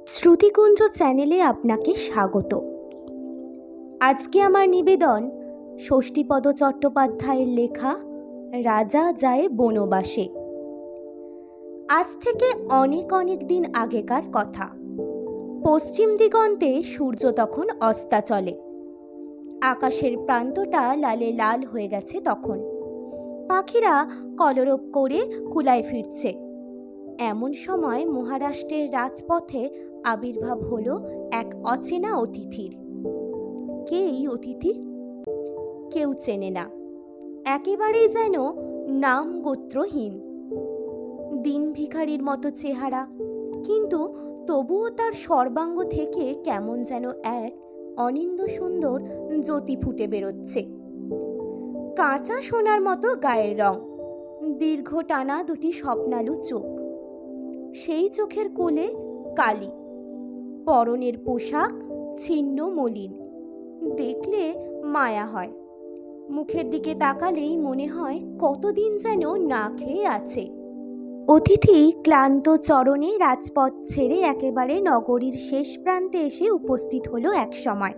শ্রুতিকুঞ্জ চ্যানেলে আপনাকে স্বাগত। আজকে আমার নিবেদন ষষ্ঠীপদ চট্টোপাধ্যায়ের লেখা রাজা যায় বনবাসে। আজ থেকে অনেক অনেক দিন আগেকার কথা। পশ্চিম দিগন্তে সূর্য তখন অস্তাচলে। আকাশের প্রান্তটা লালে লাল হয়ে গেছে তখন। পাখিরা কলরব করে কুলায় ফিরছে। এমন সময় মহারাষ্ট্রের রাজপথে আবির্ভাব হলো এক অচেনা অতিথির। কে এই অতিথি? কেউ চেনে না, একেবারেই যেন নাম গোত্রহীন। দিন ভিখারির মতো চেহারা, কিন্তু তবুও তার সর্বাঙ্গ থেকে কেমন যেন এক অনিন্দ সুন্দর জ্যোতি ফুটে বেরোচ্ছে। কাঁচা সোনার মতো গায়ের রং, দীর্ঘ টানা দুটি স্বপ্নালু চোখ, সেই চোখের কোলে কালি, পরনের পোশাক ছিন্ন মলিন, দেখলে মায়া হয়। মুখের দিকে তাকালেই মনে হয় কতদিন যেন না খেয়ে আছে। অতিথি ক্লান্ত চরণে রাজপথ ছেড়ে একেবারে নগরীর শেষ প্রান্তে এসে উপস্থিত হলো এক সময়।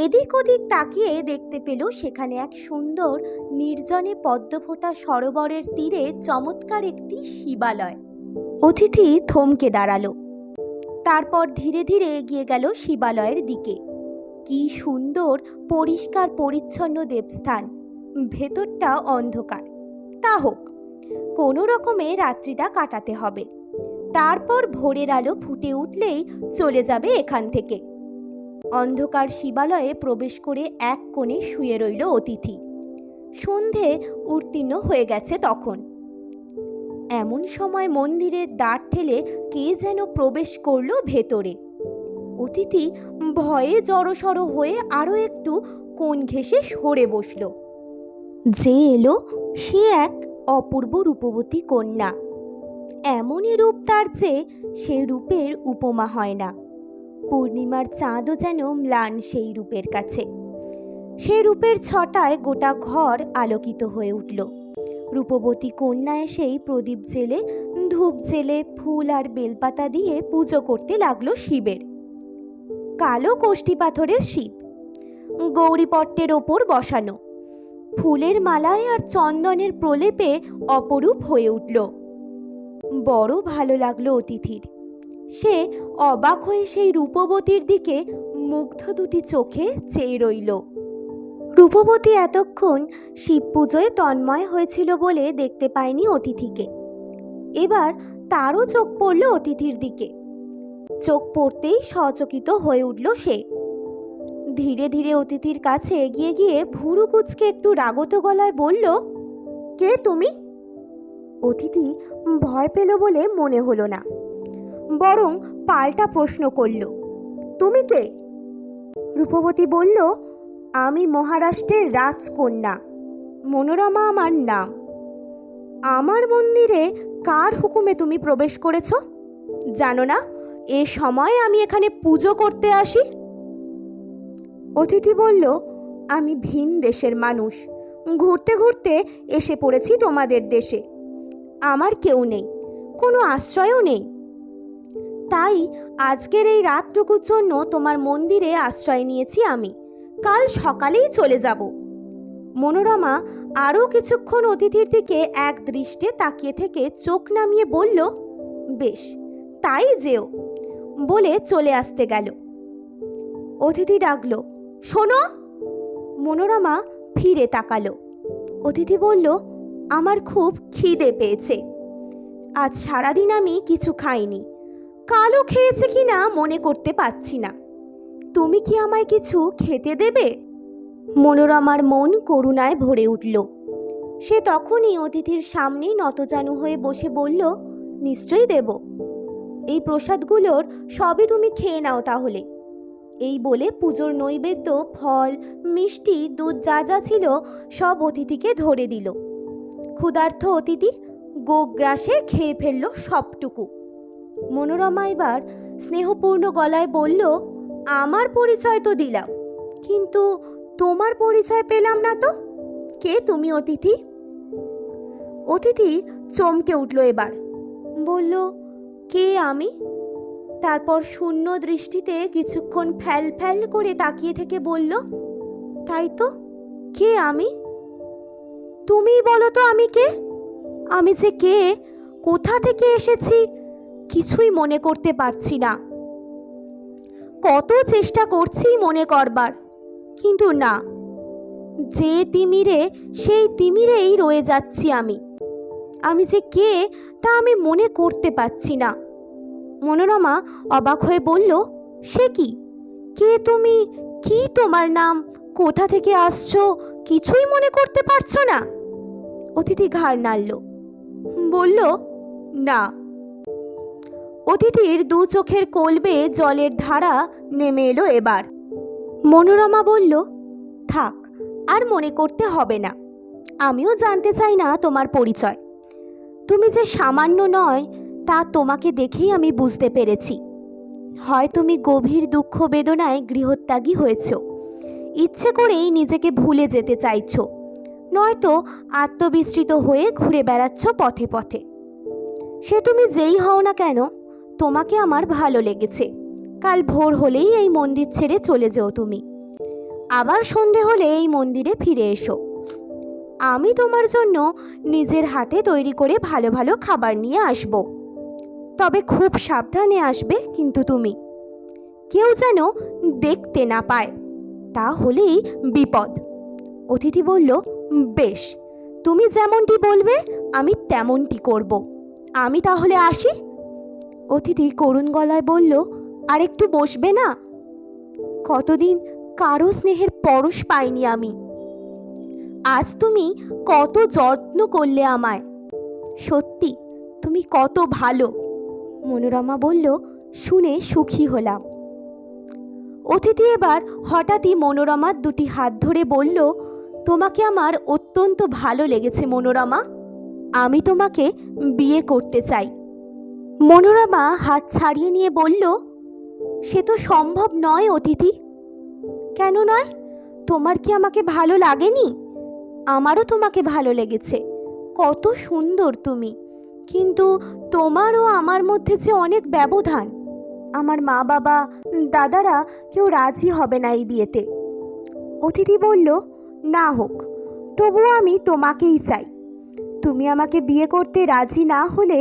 এদিক ওদিক তাকিয়ে দেখতে পেল সেখানে এক সুন্দর নির্জনে পদ্মফোঁটা সরোবরের তীরে চমৎকার একটি শিবালয়। অতিথি থমকে দাঁড়ালো, তারপর ধীরে ধীরে এগিয়ে গেল শিবালয়ের দিকে। কি সুন্দর পরিষ্কার পরিচ্ছন্ন দেবস্থান, ভেতরটা অন্ধকার। তা হোক, কোনো রকমে রাত্রিটা কাটাতে হবে, তারপর ভোরের আলো ফুটে উঠলেই চলে যাবে এখান থেকে। অন্ধকার শিবালয়ে প্রবেশ করে এক কোণে শুয়ে রইল অতিথি। সন্ধে উত্তীর্ণ হয়ে গেছে তখন। এমন সময় মন্দিরের দ্বার ঠেলে কে যেন প্রবেশ করলো ভেতরে। অতিথি ভয়ে জড়সড় হয়ে আরো একটু কোণ ঘেঁষে সরে বসল। যে এলো সে এক অপূর্ব রূপবতী কন্যা। এমনই রূপ তার যে সে রূপের উপমা হয় না। পূর্ণিমার চাঁদও যেন ম্লান সেই রূপের কাছে। সে রূপের ছটায় গোটা ঘর আলোকিত হয়ে উঠল। রূপবতী কন্যা এসেই প্রদীপ জেলে, ধূপ জেলে, ফুল আর বেলপাতা দিয়ে পুজো করতে লাগলো শিবের। কালো কোষ্ঠী পাথরের শিব গৌরীপট্টের ওপর বসানো, ফুলের মালায় আর চন্দনের প্রলেপে অপরূপ হয়ে উঠল। বড় ভালো লাগলো অতিথির। সে অবাক হয়ে সেই রূপবতীর দিকে মুগ্ধ দুটি চোখে চেয়ে রইল। রূপবতী এতক্ষণ শিব পুজোয় তন্ময় হয়েছিল বলে দেখতে পায়নি অতিথিকে। এবার তারও চোখ পড়ল অতিথির দিকে। চোখ পড়তেই সচকিত হয়ে উঠল সে। ধীরে ধীরে অতিথির কাছে এগিয়ে গিয়ে ভুরু কুঁচকে একটু রাগত গলায় বলল, কে তুমি? অতিথি ভয় পেল বলে মনে হলো না, বরং পাল্টা প্রশ্ন করল, তুমি কে? রূপবতী বলল, আমি মহারাষ্ট্রের রাজকন্যা, মনোরমা আমার নাম। আমার মন্দিরে কার হুকুমে তুমি প্রবেশ করেছ? জানো না এ সময় আমি এখানে পুজো করতে আসি? অতিথি বলল, আমি ভিন দেশের মানুষ, ঘুরতে ঘুরতে এসে পড়েছি তোমাদের দেশে। আমার কেউ নেই, কোনো আশ্রয়ও নেই, তাই আজকের এই রাতটুকুর জন্য তোমার মন্দিরে আশ্রয় নিয়েছি আমি। কাল সকালেই চলে যাব। মনোরমা আরও কিছুক্ষণ অতিথির দিকে এক দৃষ্টে তাকিয়ে থেকে চোখ নামিয়ে বলল, বেশ, তাই যেও, বলে চলে আসতে গেল। অতিথি ডাকল, শোনো। মনোরমা ফিরে তাকালো। অতিথি বলল, আমার খুব খিদে পেয়েছে। আজ সারাদিন আমি কিছু খাইনি, কালও খেয়েছে কিনা মনে করতে পারছি না। তুমি কি আমায় কিছু খেতে দেবে? মনোরমার মন করুণায় ভরে উঠল। সে তখনই অতিথির সামনেই নতজানু হয়ে বসে বলল, নিশ্চয়ই দেব। এই প্রসাদগুলোর সবই তুমি খেয়ে নাও তাহলে। এই বলে পুজোর নৈবেদ্য, ফল, মিষ্টি, দুধ যা যা ছিল সব অতিথিকে ধরে দিল। ক্ষুধার্ত অতিথি গোগ্রাসে খেয়ে ফেলল সবটুকু। মনোরমা এবার স্নেহপূর্ণ গলায় বলল, আমার পরিচয় তো দিলাম, কিন্তু তোমার পরিচয় পেলাম না তো। কে তুমি অতিথি? অতিথি চমকে উঠল এবার, বলল, কে আমি? তারপর শূন্য দৃষ্টিতে কিছুক্ষণ ফ্যাল ফ্যাল করে তাকিয়ে থেকে বলল, তাই তো, কে আমি? তুমিই বলো তো আমি কে? আমি যে কে, কোথা থেকে এসেছি, কিছুই মনে করতে পারছি না। কত চেষ্টা করছি মনে করবার, কিন্তু না, যে তিমিরে সেই তিমিরেই রয়ে যাচ্ছি আমি। আমি যে কে তা আমি মনে করতে পারছি না। মনোরমা অবাক হয়ে বলল, সে কি? কে তুমি? কি তোমার নাম? কোথা থেকে আসছো? কিছুই মনে করতে পারছো না? অতিথি ঘাড় নাড়ল, বলল, না। অতিথির দু চোখের কোলবে জলের ধারা নেমে এলো এবার। মনোরমা বলল, থাক, আর মনে করতে হবে না। আমিও জানতে চাই না তোমার পরিচয়। তুমি যে সামান্য নয় তা তোমাকে দেখেই আমি বুঝতে পেরেছি। হয় তুমি গভীর দুঃখ বেদনায় গৃহত্যাগী হয়েছ, ইচ্ছে করেই নিজেকে ভুলে যেতে চাইছ, নয়তো আত্মবিস্মৃত হয়ে ঘুরে বেড়াচ্ছ পথে পথে। সে তুমি যেই হও না কেন, তোমাকে আমার ভালো লেগেছে। কাল ভোর হলেই এই মন্দির ছেড়ে চলে যেও তুমি। আবার সন্ধে হলে এই মন্দিরে ফিরে এসো। আমি তোমার জন্য নিজের হাতে তৈরি করে ভালো ভালো খাবার নিয়ে আসব। তবে খুব সাবধানে আসবে কিন্তু তুমি, কেউ যেন দেখতে না পায়, তা হলেই বিপদ। অতিথি বলল, বেশ, তুমি যেমনটি বলবে আমি তেমনটি করব। আমি তাহলে আসি। অতিথি করুণ গলায় বলল, আর একটু বসবে না? কতদিন কারো স্নেহের পরশ পাইনি আমি। আজ তুমি কত যত্ন করলে আমায়। সত্যি তুমি কত ভালো। মনোরমা বলল, শুনে সুখী হলাম। অতিথি এবার হঠাৎই মনোরমার দুটি হাত ধরে বলল, তোমাকে আমার অত্যন্ত ভালো লেগেছে মনোরমা। আমি তোমাকে বিয়ে করতে চাই। মনোরমা হাত ছাড়িয়ে নিয়ে বলল, সে তো সম্ভব নয় অতিথি। কেন নয়? তোমার কি আমাকে ভালো লাগেনি? আমারও তোমাকে ভালো লেগেছে। কত সুন্দর তুমি, কিন্তু তোমার ও আমার মধ্যে যে অনেক ব্যবধান। আমার মা বাবা দাদারা কেউ রাজি হবে না এই বিয়েতে। অতিথি বলল, না হোক, তবুও আমি তোমাকেই চাই। তুমি আমাকে বিয়ে করতে রাজি না হলে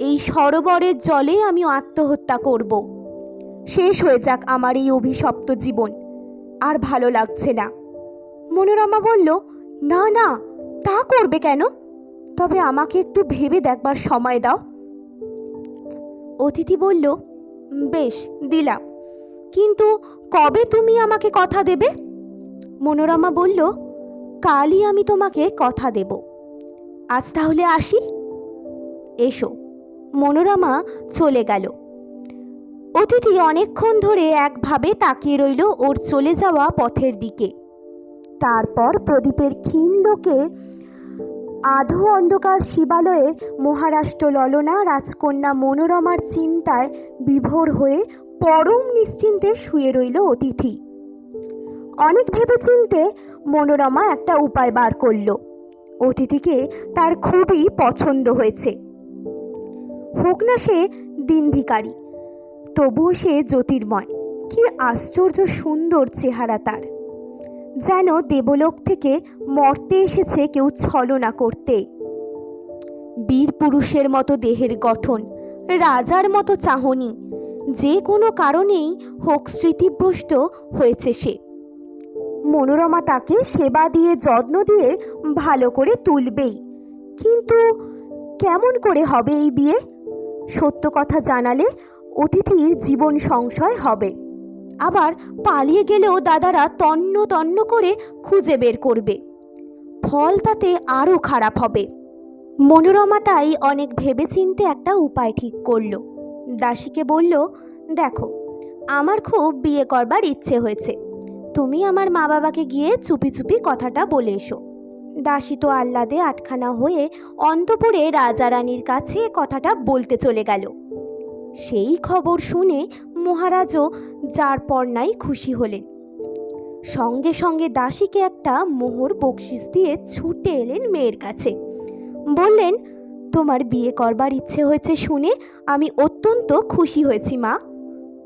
এই সরোবরের জলে আমি আত্মহত্যা করব। শেষ হয়ে যাক আমার এই অভিশপ্ত জীবন, আর ভালো লাগছে না। মনোরমা বলল, না না, তা করবে কেন? তবে আমাকে একটু ভেবে দেখবার সময় দাও। অতিথি বলল, বেশ, দিলাম, কিন্তু কবে তুমি আমাকে কথা দেবে? মনোরমা বলল, কালই আমি তোমাকে কথা দেব। আজ তাহলে আসি। এসো। মনোরমা চলে গেল। অতিথি অনেকক্ষণ ধরে একভাবে তাকিয়ে রইল ওর চলে যাওয়া পথের দিকে। তারপর প্রদীপের ক্ষীণ লোকে আধো অন্ধকার শিবালয়ে মহারাষ্ট্র ললনা রাজকন্যা মনোরমার চিন্তায় বিভোর হয়ে পরম নিশ্চিন্তে শুয়ে রইল অতিথি। অনেক ভেবেচিন্তে মনোরমা একটা উপায় বার করল। অতিথিকে তার খুবই পছন্দ হয়েছে। হোক না সে দিন ভিখারি, তবুও সে জ্যোতির্ময়। কি আশ্চর্য সুন্দর চেহারা তার, যেন দেবলোক থেকে মর্তে এসেছে কেউ ছলনা করতে। বীর পুরুষের মতো দেহের গঠন, রাজার মতো চাহনি, যে কোনো কারণেই হোক স্মৃতিভ্রষ্ট হয়েছে সে। মনোরমা তাকে সেবা দিয়ে যত্ন দিয়ে ভালো করে তুলবেই, কিন্তু কেমন করে হবে এই বিয়ে? সত্য কথা জানালে অতিথির জীবন সংশয় হবে, আবার পালিয়ে গেলেও দাদারা তন্ন তন্ন করে খুঁজে বের করবে। ফল তাতে আরও খারাপ হবে। মনোরমা তাই অনেক ভেবেচিন্তে একটা উপায় ঠিক করল। দাসীকে বলল, দেখো, আমার খুব বিয়ে করবার ইচ্ছে হয়েছে। তুমি আমার মা বাবাকে গিয়ে চুপি চুপি কথাটা বলে এসো। দাসী তো আহ্লাদে আটখানা হয়ে অন্তঃপুরে রাজা রানীর কাছে কথাটা বলতে চলে গেল। সেই খবর শুনে মহারাজও যার পর নাই খুশি হলেন। সঙ্গে সঙ্গে দাসীকে একটা মোহর বকশিস দিয়ে ছুটে এলেন মেয়ের কাছে। বললেন, তোমার বিয়ে করবার ইচ্ছে হয়েছে শুনে আমি অত্যন্ত খুশি হয়েছি মা।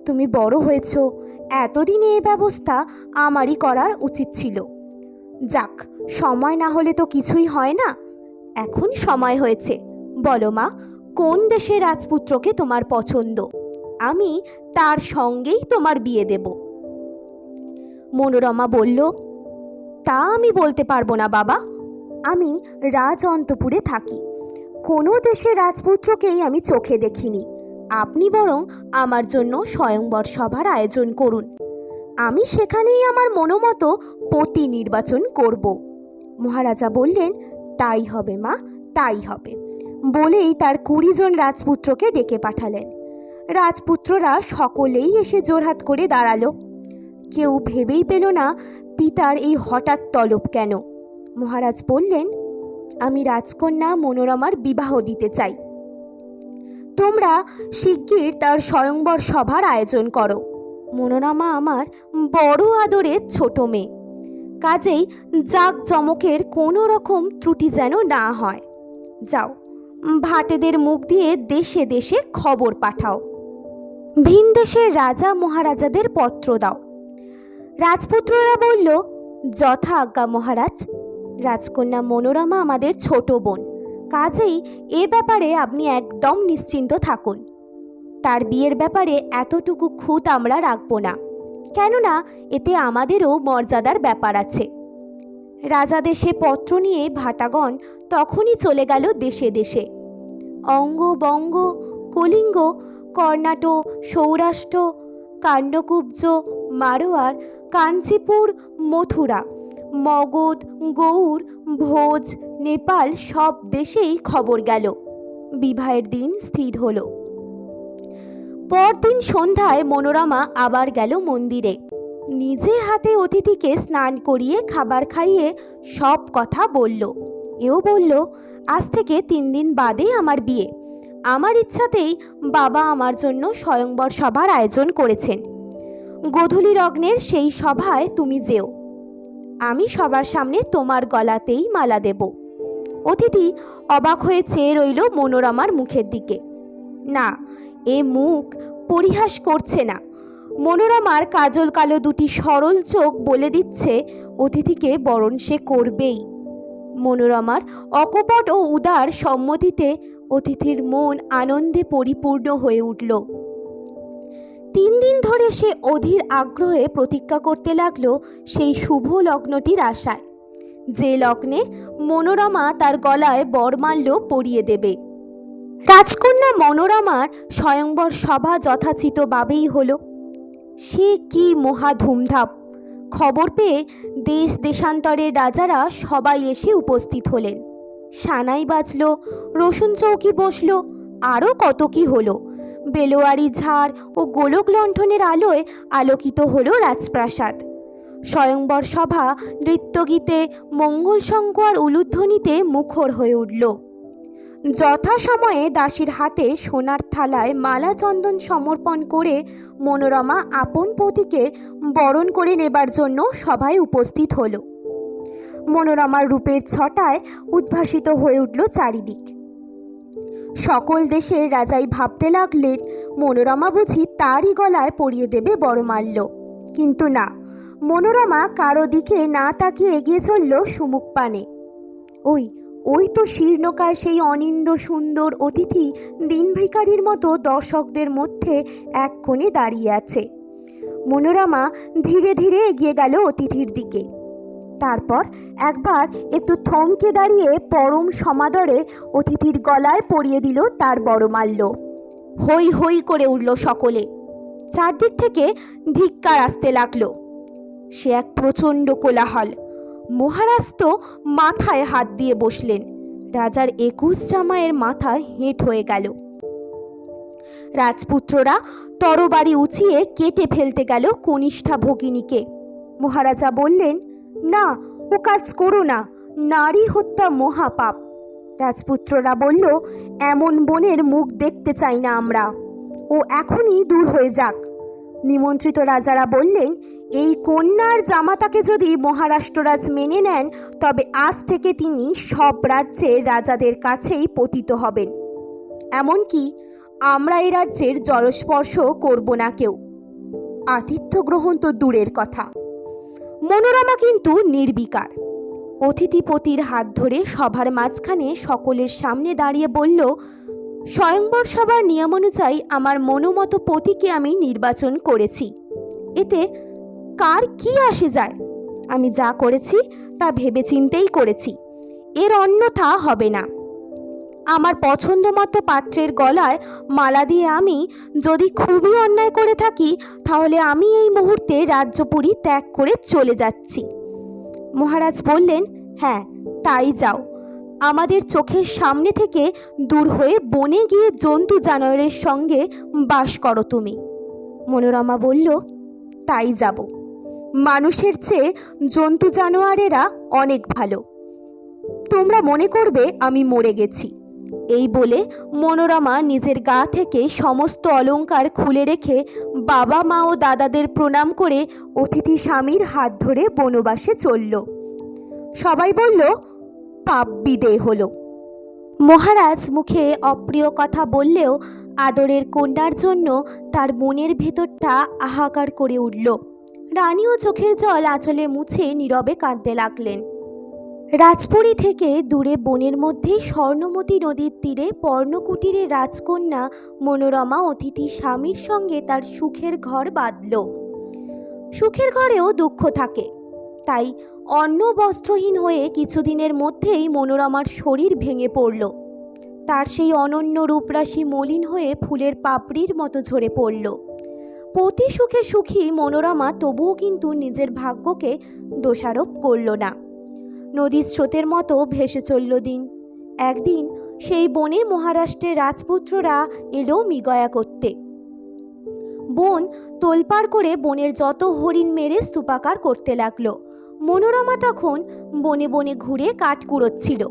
তুমি বড় হয়েছ, এতদিনে এ ব্যবস্থা আমারই করার উচিত ছিল। যাক, সময় না হলে তো কিছুই হয় না। এখন সময় হয়েছে। বলো মা, কোন দেশের রাজপুত্রকে তোমার পছন্দ? আমি তার সঙ্গেই তোমার বিয়ে দেব। মনোরমা বলল, তা আমি বলতে পারবো না বাবা। আমি রাজ অন্তপুরে থাকি, কোনো দেশের রাজপুত্রকেই আমি চোখে দেখিনি। আপনি বরং আমার জন্য স্বয়ংবর সভার আয়োজন করুন, আমি সেখানেই আমার মনোমতো পতি নির্বাচন করব। মহারাজা বললেন, তাই হবে মা, তাই হবে। বলেই তার 20 জন রাজপুত্রকে ডেকে পাঠালেন। রাজপুত্ররা সকলেই এসে জোড়হাত করে দাঁড়ালো। কেউ ভেবেই পেল না পিতার এই হঠাৎ তলব কেন। মহারাজ বললেন, আমি রাজকন্যা মনোরমার বিবাহ দিতে চাই। তোমরা শিগগির তার স্বয়ংবর সভার আয়োজন করো। মনোরমা আমার বড় আদরের ছোট মেয়ে, কাজেই জাঁকজমকের কোনো রকম ত্রুটি যেন না হয়। যাও, ভাটেদের মুখ দিয়ে দেশে দেশে খবর পাঠাও। ভিন দেশের রাজা মহারাজাদের পত্র দাও। রাজপুত্ররা বলল, যথা আজ্ঞা মহারাজ। রাজকন্যা মনোরমা আমাদের ছোট বোন, কাজেই এ ব্যাপারে আপনি একদম নিশ্চিন্ত থাকুন। তার বিয়ের ব্যাপারে এতটুকু খুঁত আমরা রাখব না, কেননা এতে আমাদেরও মর্যাদার ব্যাপার আছে। রাজা দেশে পত্র নিয়ে ভাটাগণ তখনই চলে গেল দেশে দেশে। অঙ্গ, বঙ্গ, কলিঙ্গ, কর্ণাটক, সৌরাষ্ট্র, কাণ্ডকুব্জ, মারোয়ার, কাঞ্চিপুর, মথুরা, মগধ, গৌড়, ভোজ, নেপাল সব দেশেই খবর গেল। বিবাহের দিন স্থির হলো। পরদিন সন্ধ্যায় মনোরমা আবার গেল মন্দিরে। নিজে হাতে অতিথিকে স্নান করিয়ে খাবার খাইয়ে সব কথা বলল। এও বলল, আজ থেকে 3 দিন বাদে আমার বিয়ে। আমার ইচ্ছাতেই বাবা আমার জন্য স্বয়ংবর সভার আয়োজন করেছেন। গোধূলি লগ্নের সেই সভায় তুমি যেও। আমি সবার সামনে তোমার গলাতেই মালা দেব। অতিথি অবাক হয়ে চেয়ে রইল মনোরমার মুখের দিকে। না, এ মুখ পরিহাস করছে না। মনোরমার কাজল কালো দুটি সরল চোখ বলে দিচ্ছে অতিথিকে বরণ সে করবেই। মনোরমার অকপট ও উদার সম্মতিতে অতিথির মন আনন্দে পরিপূর্ণ হয়ে উঠল। 3 দিন ধরে সে অধীর আগ্রহে প্রতীক্ষা করতে লাগলো সেই শুভ লগ্নটির আশায়, যে লগ্নে মনোরমা তার গলায় বরমাল্য পরিয়ে দেবে। রাজকন্যা মনোরমার স্বয়ংবর সভা যথাচিতভাবেই হলো। সে কি মহা ধুমধাম! খবর পেয়ে দেশ দেশান্তরের রাজারা সবাই এসে উপস্থিত হলেন। সানাই বাজল, রসুন চৌকি বসল, আরও কত কি হলো। বেলোয়ারি ঝাড় ও গোলক লণ্ঠনের আলোয় আলোকিত হলো রাজপ্রাসাদ। স্বয়ংবর সভা নৃত্যগীতে, মঙ্গল শঙ্খ আর উলুধ্বনিতে মুখর হয়ে উঠল। যথাসময়ে দাসীর হাতে সোনার থালায় মালা চন্দন সমর্পণ করে মনোরমা আপন পতিকে বরণ করে নেবার জন্য সভায় উপস্থিত হল। মনোরমার রূপের ছটায় উদ্ভাসিত হয়ে উঠল চারিদিক। সকল দেশের রাজাই ভাবতে লাগলেন মনোরমা বুঝি তারই গলায় পরিয়ে দেবে বরমাল্য। কিন্তু না, মনোরমা কারো দিকে না তাকিয়ে এগিয়ে চলল সুমুখ পানে। ওই তো শীর্ণকায় সেই অনিন্দ সুন্দর অতিথি দিন ভিখারির মতো দর্শকদের মধ্যে এক কোণে দাঁড়িয়ে আছে। মনোরমা ধীরে ধীরে এগিয়ে গেল অতিথির দিকে। তারপর একবার একটু থমকে দাঁড়িয়ে পরম সমাদরে অতিথির গলায় পরিয়ে দিল তার বরমাল্য। হই হই করে উঠল সকলে। চারদিক থেকে ধিক্কার আসতে লাগলো। সে এক প্রচণ্ড কোলাহল। মহারাজ তো মাথায় হাত দিয়ে বসলেন। রাজার 21 জামাইয়ের মাথা হেঁট হয়ে গেল। রাজপুত্ররা তরবারি উঁচিয়ে কেটে ফেলতে গেল কনিষ্ঠা ভগিনীকে। মহারাজা বললেন, না, ও কাজ করো না, নারী হত্যা মহাপাপ। রাজপুত্ররা বলল, এমন বোনের মুখ দেখতে চাই না আমরা, ও এখনই দূর হয়ে যাক। নিমন্ত্রিত রাজারা বললেন, এই কন্যার জামাতাকে যদি মহারাষ্ট্ররাজ মেনে নেন তবে আজ থেকে তিনি সব রাজ্যের রাজাদের কাছেই পতিত হবেন। এমনকি আমরা এই রাজ্যের জলস্পর্শ করব না কেউ। আতিথ্য গ্রহণ তো দূরের কথা। মনোরমা কিন্তু নির্বিকার। অতিথিপতির হাত ধরে সভার মাঝখানে সকলের সামনে দাঁড়িয়ে বলল, স্বয়ংবর সভার নিয়ম অনুযায়ী আমার মনোমতো পতিকে আমি নির্বাচন করেছি। এতে কার কি আসে যায়? আমি যা করেছি তা ভেবেচিন্তেই করেছি, এর অন্যথা হবে না। আমার পছন্দ মতো পাত্রের গলায় মালা দিয়ে আমি যদি খুবই অন্যায় করে থাকি, তাহলে আমি এই মুহূর্তে রাজ্যপুরী ত্যাগ করে চলে যাচ্ছি। মহারাজ বললেন, হ্যাঁ তাই যাও, আমাদের চোখের সামনে থেকে দূর হয়ে বনে গিয়ে জন্তু জানোয়ারের সঙ্গে বাস করো তুমি। মনোরমা বলল, তাই যাব। মানুষের চেয়ে জন্তু জানোয়ারেরা অনেক ভালো। তোমরা মনে করবে আমি মরে গেছি। এই বলে মনোরমা নিজের গা থেকে সমস্ত অলংকার খুলে রেখে বাবা মা ও দাদাদের প্রণাম করে অতিথি স্বামীর হাত ধরে বনবাসে চলল। সবাই বলল, পাপ বিদেয় হলো। মহারাজ মুখে অপ্রিয় কথা বললেও আদরের কন্যার জন্য তার মনের ভেতরটা হাহাকার করে উঠল। রানীও চোখের জল আঁচলে মুছে নীরবে কাঁদতে লাগলেন। রাজপুরী থেকে দূরে বনের মধ্যে স্বর্ণমতী নদীর তীরে পর্ণকুটিরে রাজকন্যা মনোরমা অতিথি স্বামীর সঙ্গে তার সুখের ঘর বাঁধল। সুখের ঘরেও দুঃখ থাকে, তাই অন্ন বস্ত্রহীন হয়ে কিছুদিনের মধ্যেই মনোরমার শরীর ভেঙে পড়ল। তার সেই অনন্য রূপরাশি মলিন হয়ে ফুলের পাপড়ির মতো ঝরে পড়ল। পতি সুখে সুখী মনোরমা তবুও কিন্তু নিজের ভাগ্যকে দোষারোপ করল না। নদীর স্রোতের মতো ভেসে চলল দিন। একদিন সেই বনে মহারাষ্ট্রের রাজপুত্ররা এলো মৃগয়া করতে। বন তোলপাড় করে বনের যত হরিণ মেরে স্তূপাকার করতে লাগলো। মনোরমা তখন বনে বনে ঘুরে কাঠ কুড়োচ্ছিল।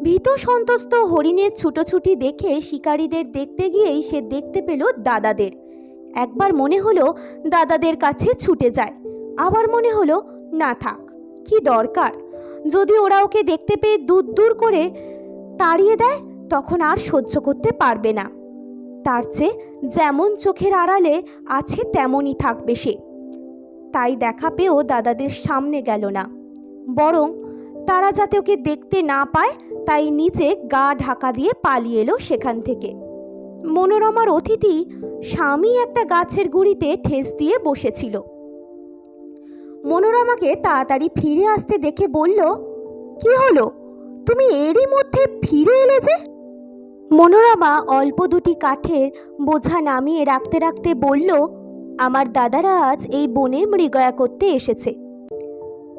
ভীত সন্ত্রস্ত হরিণের ছুটোছুটি দেখে শিকারীদের দেখতে গিয়েই সে দেখতে পেল দাদাদের। একবার মনে হলো দাদাদের কাছে ছুটে যায়, আবার মনে হলো না থাক, কি দরকার। যদি ওরা ওকে দেখতে পেয়ে দূর দূর করে তাড়িয়ে দেয়, তখন আর সহ্য করতে পারবে না। তার চেয়ে যেমন চোখের আড়ালে আছে তেমনই থাকবে সে। তাই দেখা পেয়েও দাদাদের সামনে গেল না, বরং তারা যাতে ওকে দেখতে না পায় তাই নিচে গা ঢাকা দিয়ে পালিয়ে এলো সেখান থেকে। মনোরমার অতিথি স্বামী একটা গাছের গুঁড়িতে ঠেস দিয়ে বসেছিল। মনোরমাকে তাড়াতাড়ি ফিরে আসতে দেখে বলল, কি হলো, তুমি এরই মধ্যে ফিরে এলে যে? মনোরমা অল্প দুটি কাঠের বোঝা নামিয়ে রাখতে রাখতে বলল, আমার দাদারা আজ এই বনে মৃগয়া করতে এসেছে,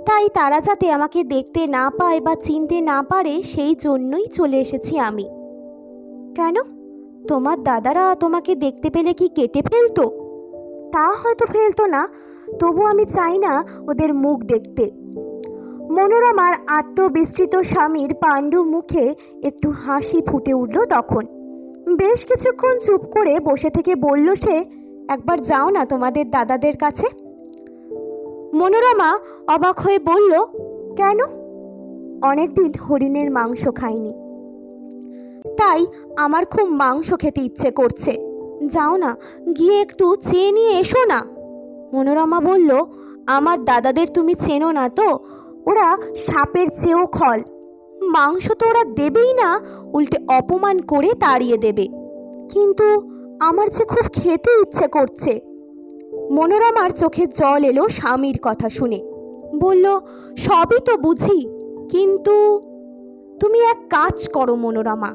তাই তারা যাতে আমাকে দেখতে না পায় বা চিনতে না পারে সেই জন্যই চলে এসেছি আমি। কেন, তোমার দাদারা তোমাকে দেখতে পেলে কি কেটে ফেলতো? তা হয়তো ফেলতো না, তবু আমি চাই না ওদের মুখ দেখতে। মনোরমার আত্মবিস্তৃত স্বামীর পাণ্ডু মুখে একটু হাসি ফুটে উঠল তখন। বেশ কিছুক্ষণ চুপ করে বসে থেকে বলল সে, একবার যাও না তোমাদের দাদাদের কাছে। মনোরমা অবাক হয়ে বলল, কেন? অনেকদিন হরিণের মাংস খাইনি, তাই আমার খুব মাংস খেতে ইচ্ছে করছে। যাও না, গিয়ে একটু চেয়ে নিয়ে এসো না। মনোরমা বলল, আমার দাদাদের তুমি চেনো না তো, ওরা সাপের চেয়েও খল। মাংস তো ওরা দেবেই না, উল্টে অপমান করে তাড়িয়ে দেবে। কিন্তু আমার যে খুব খেতে ইচ্ছে করছে। মনোরমার চোখে জল এলো স্বামীর কথা শুনে। বলল, সবই তো বুঝি, কিন্তু তুমি এক কাজ করো মনোরমা।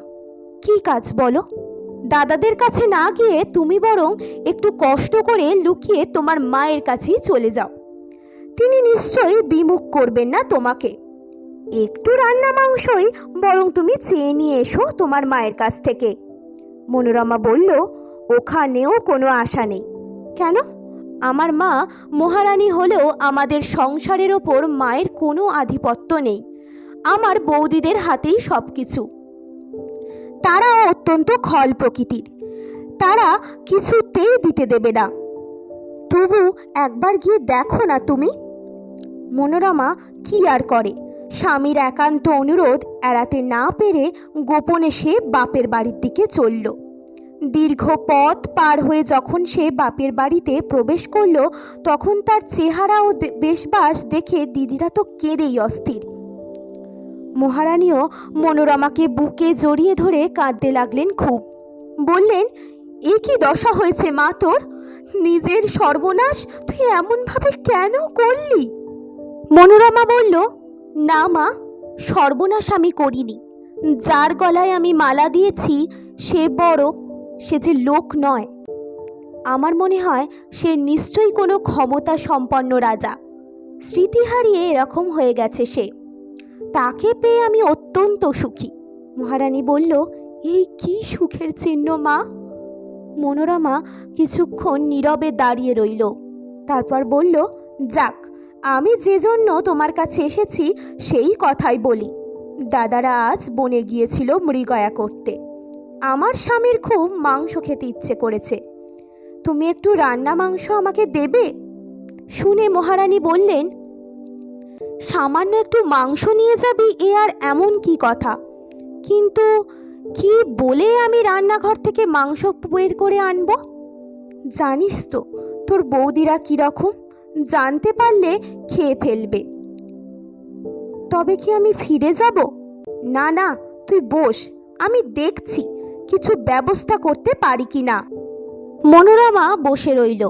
কি কাজ বলো? দাদাদের কাছে না গিয়ে তুমি বরং একটু কষ্ট করে লুকিয়ে তোমার মায়ের কাছেই চলে যাও। তিনি নিশ্চয়ই বিমুখ করবেন না তোমাকে। একটু রান্না মাংসই বরং তুমি চেয়ে নিয়ে এসো তোমার মায়ের কাছ থেকে। মনোরমা বলল, ওখানেও কোনো আশা নেই। কেন? আমার মা মহারানী হলেও আমাদের সংসারের ওপর মায়ের কোনো আধিপত্য নেই। আমার বৌদিদের হাতেই সব কিছু। তারা অত্যন্ত খল প্রকৃতির, তারা কিছুতেই দিতে দেবে না। তবু একবার গিয়ে দেখো না তুমি। মনোরমা কি আর করে, স্বামীর একান্ত অনুরোধ এড়াতে না পেরে গোপনে সে বাপের বাড়ির দিকে চলল। দীর্ঘ পথ পার হয়ে যখন সে বাপের বাড়িতে প্রবেশ করল, তখন তার চেহারা ও বেশবাস দেখে দিদিরা তো কেঁদেই অস্থির। মহারানীও মনোরমাকে বুকে জড়িয়ে ধরে কাঁদতে লাগলেন খুব। বললেন, এ কি দশা হয়েছে মা তোর? নিজের সর্বনাশ তুই এমনভাবে কেন করলি? মনোরমা বলল, না মা, সর্বনাশ আমি করিনি। যার গলায় আমি মালা দিয়েছি সে যে লোক নয়। আমার মনে হয় সে নিশ্চয়ই কোনো ক্ষমতা সম্পন্ন রাজা। স্মৃতি হারিয়ে এরকম হয়ে গেছে সে। তাকে পেয়ে আমি অত্যন্ত সুখী। মহারানী বলল, এই কি সুখের চিহ্ন মা? মনোরমা কিছুক্ষণ নীরবে দাঁড়িয়ে রইল। তারপর বলল, যাক, আমি যে জন্য তোমার কাছে এসেছি সেই কথাই বলি। দাদারা আজ বনে গিয়েছিল মৃগয়া করতে। আমার স্বামীর খুব মাংস খেতে ইচ্ছে করেছে। তুমি একটু রান্না মাংস আমাকে দেবে? শুনে মহারানী বললেন, সামান্য একটু মাংস নিয়ে যাবি, এ আর এমন কি কথা? কিন্তু কি বলে আমি রান্নাঘর থেকে মাংস বের করে আনব? জানিস তো তোর বৌদিরা কীরকম, জানতে পারলে খেয়ে ফেলবে। তবে কি আমি ফিরে যাব? না না, তুই বস, আমি দেখছি কিছু ব্যবস্থা করতে পারি কি না। মনোরমা বসে রইল।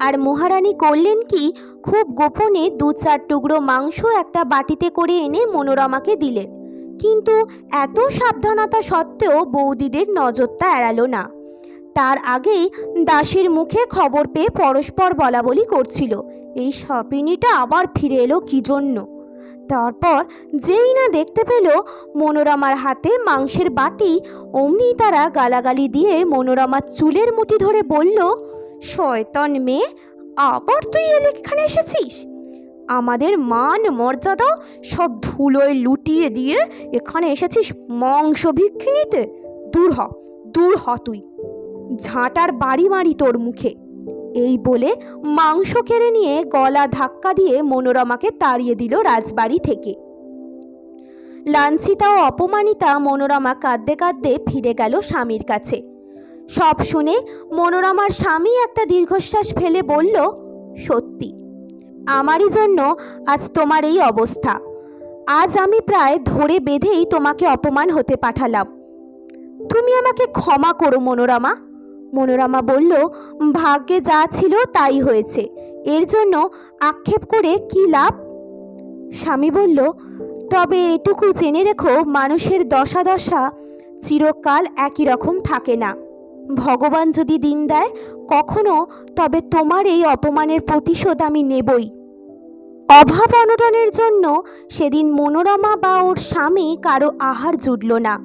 আর মহারানী করলেন কি, খুব গোপনে 2-4 টুকরো মাংস একটা বাটিতে করে এনে মনোরমাকে দিলেন। কিন্তু এত সাবধানতা সত্ত্বেও বৌদিদের নজরটা এড়ালো না। তার আগেই দাসীর মুখে খবর পেয়ে পরস্পর বলাবলি করছিল, এই সপিনীটা আবার ফিরে এলো কি জন্য। তারপর যেই না দেখতে পেল মনোরমার হাতে মাংসের বাটি, অমনি তারা গালাগালি দিয়ে মনোরমার চুলের মুঠি ধরে বলল, শয়তান মেয়ে, আবার তুই এখানে এসেছিস? আমাদের মান মর্যাদা সব ধুলোয় লুটিয়ে দিয়ে এখানে এসেছিস মাংস ভিক্ষে নিতে? দূর হ তুই, ঝাঁটার বাড়ি মারি তোর মুখে। এই বলে মাংস কেড়ে নিয়ে গলা ধাক্কা দিয়ে মনোরমাকে তাড়িয়ে দিল রাজবাড়ি থেকে। লাঞ্ছিতা ও অপমানিতা মনোরমা কাঁদতে কাঁদতে ফিরে গেল স্বামীর কাছে। সব শুনে মনোরমার স্বামী একটা দীর্ঘশ্বাস ফেলে বলল, সত্যি আমারই জন্য আজ তোমার এই অবস্থা। আজ আমি প্রায় ধরে বেঁধেই তোমাকে অপমান হতে পাঠালাম। তুমি আমাকে ক্ষমা করো মনোরমা। মনোরমা বলল, ভাগ্যে যা ছিল তাই হয়েছে, এর জন্য আক্ষেপ করে কি লাভ? স্বামী বলল, তবে এটুকু জেনে রেখো, মানুষের দশা চিরকাল একই রকম থাকে না। ভগবান যদি দিন দেয় কখনো, তবে তোমার এই অপমানের প্রতিশোধ আমি নেবই। অভাব অনটনের জন্য সেদিন মনোরমা বা ওর স্বামী কারো আহার জুটল না।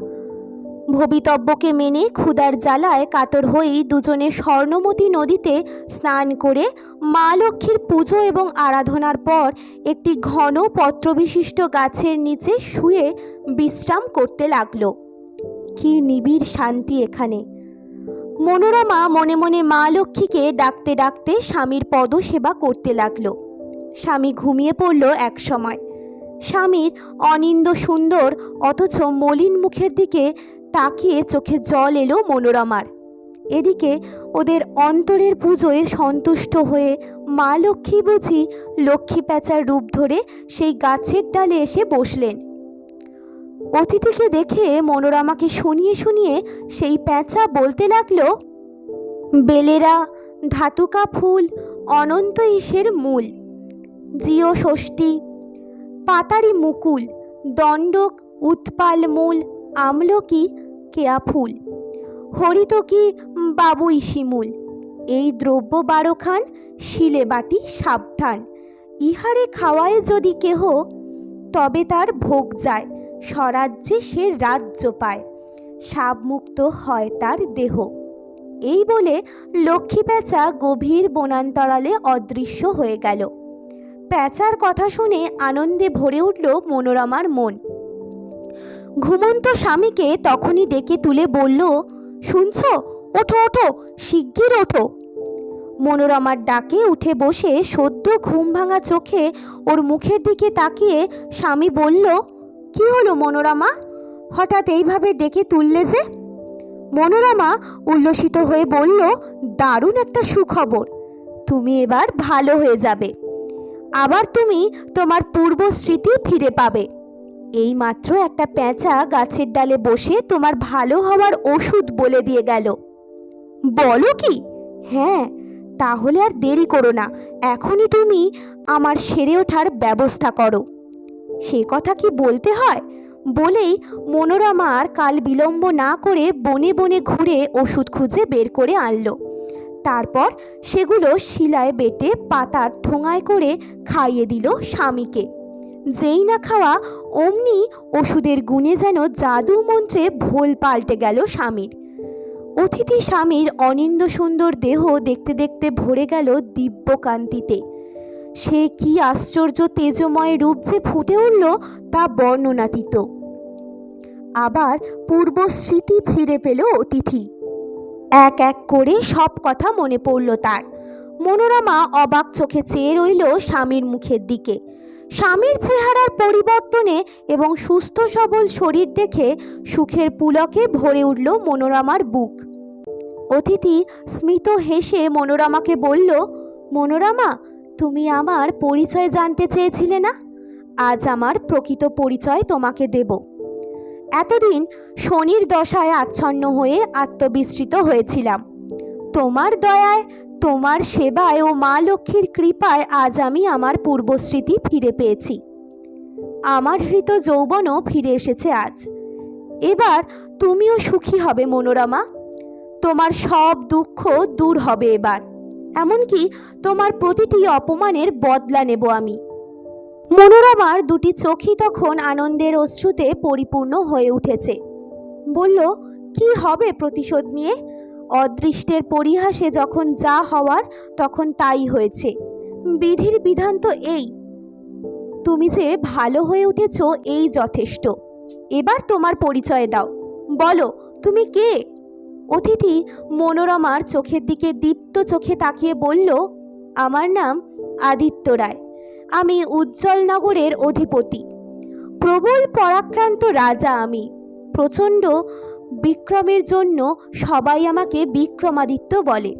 ভবিতব্যকে মেনে ক্ষুধার জ্বালায় কাতর হয়েই দুজনে স্বর্ণমতী নদীতে স্নান করে মা লক্ষ্মীর পুজো এবং আরাধনার পর একটি ঘন পত্রবিশিষ্ট গাছের নিচে শুয়ে বিশ্রাম করতে লাগলো। কি নিবিড় শান্তি এখানে। মনোরমা মনে মনে মা লক্ষ্মীকে ডাকতে ডাকতে স্বামীর পদসেবা করতে লাগলো। স্বামী ঘুমিয়ে পড়ল এক সময়। স্বামীর অনিন্দ সুন্দর অথচ মলিন মুখের দিকে তাকিয়ে চোখে জল এলো মনোরমার। এদিকে ওদের অন্তরের পুজোয় সন্তুষ্ট হয়ে মা লক্ষ্মী বুঝি লক্ষ্মী প্যাঁচার রূপ ধরে সেই গাছের ডালে এসে বসলেন। অতিথিকে দেখে মনোরমাকে শুনিয়ে শুনিয়ে সেই প্যাঁচা বলতে লাগলো, বেলেরা ধাতুকা ফুল অনন্ত ঈশের মূল, জিও ষষ্ঠী পাতারি মুকুল, দণ্ডক উৎপাল মূল, আমলকি কেয়া ফুল, হরিতকি বাবুই শিমুল, এই দ্রব্য 12 খান, শিলে বাটি সাবধান, ইহারে খাওয়ায় যদি কেহ, তবে তার ভোগ যায়, স্বরাজ্যে সে রাজ্য পায়, শাপমুক্ত হয় তার দেহ। এই বলে লক্ষ্মী প্যাঁচা গভীর বনান্তরালে অদৃশ্য হয়ে গেল। প্যাঁচার কথা শুনে আনন্দে ভরে উঠল মনোরমার মন। ঘুমন্ত স্বামীকে তখনই ডেকে তুলে বলল, শুনছ, ওঠো ওঠো, শিগগির ওঠো। মনোরমার ডাকে উঠে বসে সদ্য ঘুম ভাঙা চোখে ওর মুখের দিকে তাকিয়ে স্বামী বলল, কি হলো মনোরমা, হঠাৎ এইভাবে ডেকে তুললে যে? মনোরমা উল্লসিত হয়ে বলল, দারুণ একটা সুখবর, তুমি এবার ভালো হয়ে যাবে, আবার তুমি তোমার পূর্ব স্মৃতি ফিরে পাবে। এইমাত্র একটা পেঁচা গাছের ডালে বসে তোমার ভালো হওয়ার ওষুধ বলে দিয়ে গেল। বলো কি? হ্যাঁ, তাহলে আর দেরি করো না, এখনই তুমি আমার সেরে ওঠার ব্যবস্থা করো। সে কথা কি বলতে হয়? বলেই মনোরমা আর কাল বিলম্ব না করে বনে বনে ঘুরে ওষুধ খুঁজে বের করে আনলো। তারপর সেগুলো শিলায় বেটে পাতার ঠোঙায় করে খাইয়ে দিল স্বামীকে। যেই না খাওয়া অমনি ওষুধের গুণে যেন জাদু মন্ত্রে ভোল পাল্টে গেল স্বামীর। অতিথি স্বামীর অনিন্দ্য সুন্দর দেহ দেখতে দেখতে ভরে গেল দিব্যকান্তিতে। সে কি আশ্চর্য তেজময় রূপ যে ফুটে উঠল তা বর্ণনাতীত। আবার পূর্ব স্মৃতি ফিরে পেল অতিথি। এক এক করে সব কথা মনে পড়ল তার। মনোরমা অবাক চোখে চেয়ে রইল স্বামীর মুখের দিকে। স্বামীর চেহারার পরিবর্তনে এবং সুস্থ সবল শরীর দেখে সুখের পুলকে ভরে উঠল মনোরমার বুক। অতিথি স্মিত হেসে মনোরমাকে বলল, মনোরমা, তুমি আমার পরিচয় জানতে চেয়েছিলে না? আজ আমার প্রকৃত পরিচয় তোমাকে দেব। এতদিন শনির দশায় আচ্ছন্ন হয়ে আত্মবিস্মৃত হয়েছিলাম। তোমার দয়ায়, তোমার সেবায় ও মা লক্ষ্মীর কৃপায় আজ আমি আমার পূর্বস্মৃতি ফিরে পেয়েছি। আমার হৃত যৌবনও ফিরে এসেছে আজ। এবার তুমিও সুখী হবে মনোরমা। তোমার সব দুঃখ দূর হবে এবার। এমনকি তোমার প্রতিটি অপমানের বদলা নেব আমি। মনোরমার দুটি চোখই তখন আনন্দের অশ্রুতে পরিপূর্ণ হয়ে উঠেছে। বলল, কি হবে প্রতিশোধ নিয়ে? অদৃষ্টের পরিহাসে যখন যা হওয়ার তখন তাই হয়েছে। বিধির বিধান তো এই। তুমি যে ভালো হয়ে উঠেছ এই যথেষ্ট। এবার তোমার পরিচয় দাও, বলো তুমি কে? অতিথি মনোরমার চোখের দিকে দীপ্ত চোখে তাকিয়ে বলল, আমার নাম আদিত্য রায়। আমি উজ্জ্বল নগরের অধিপতি। প্রবল পরাক্রান্ত রাজা আমি। প্রচণ্ড বিক্রমের জন্য সবাই আমাকে বিক্রমাদিত্য বলে।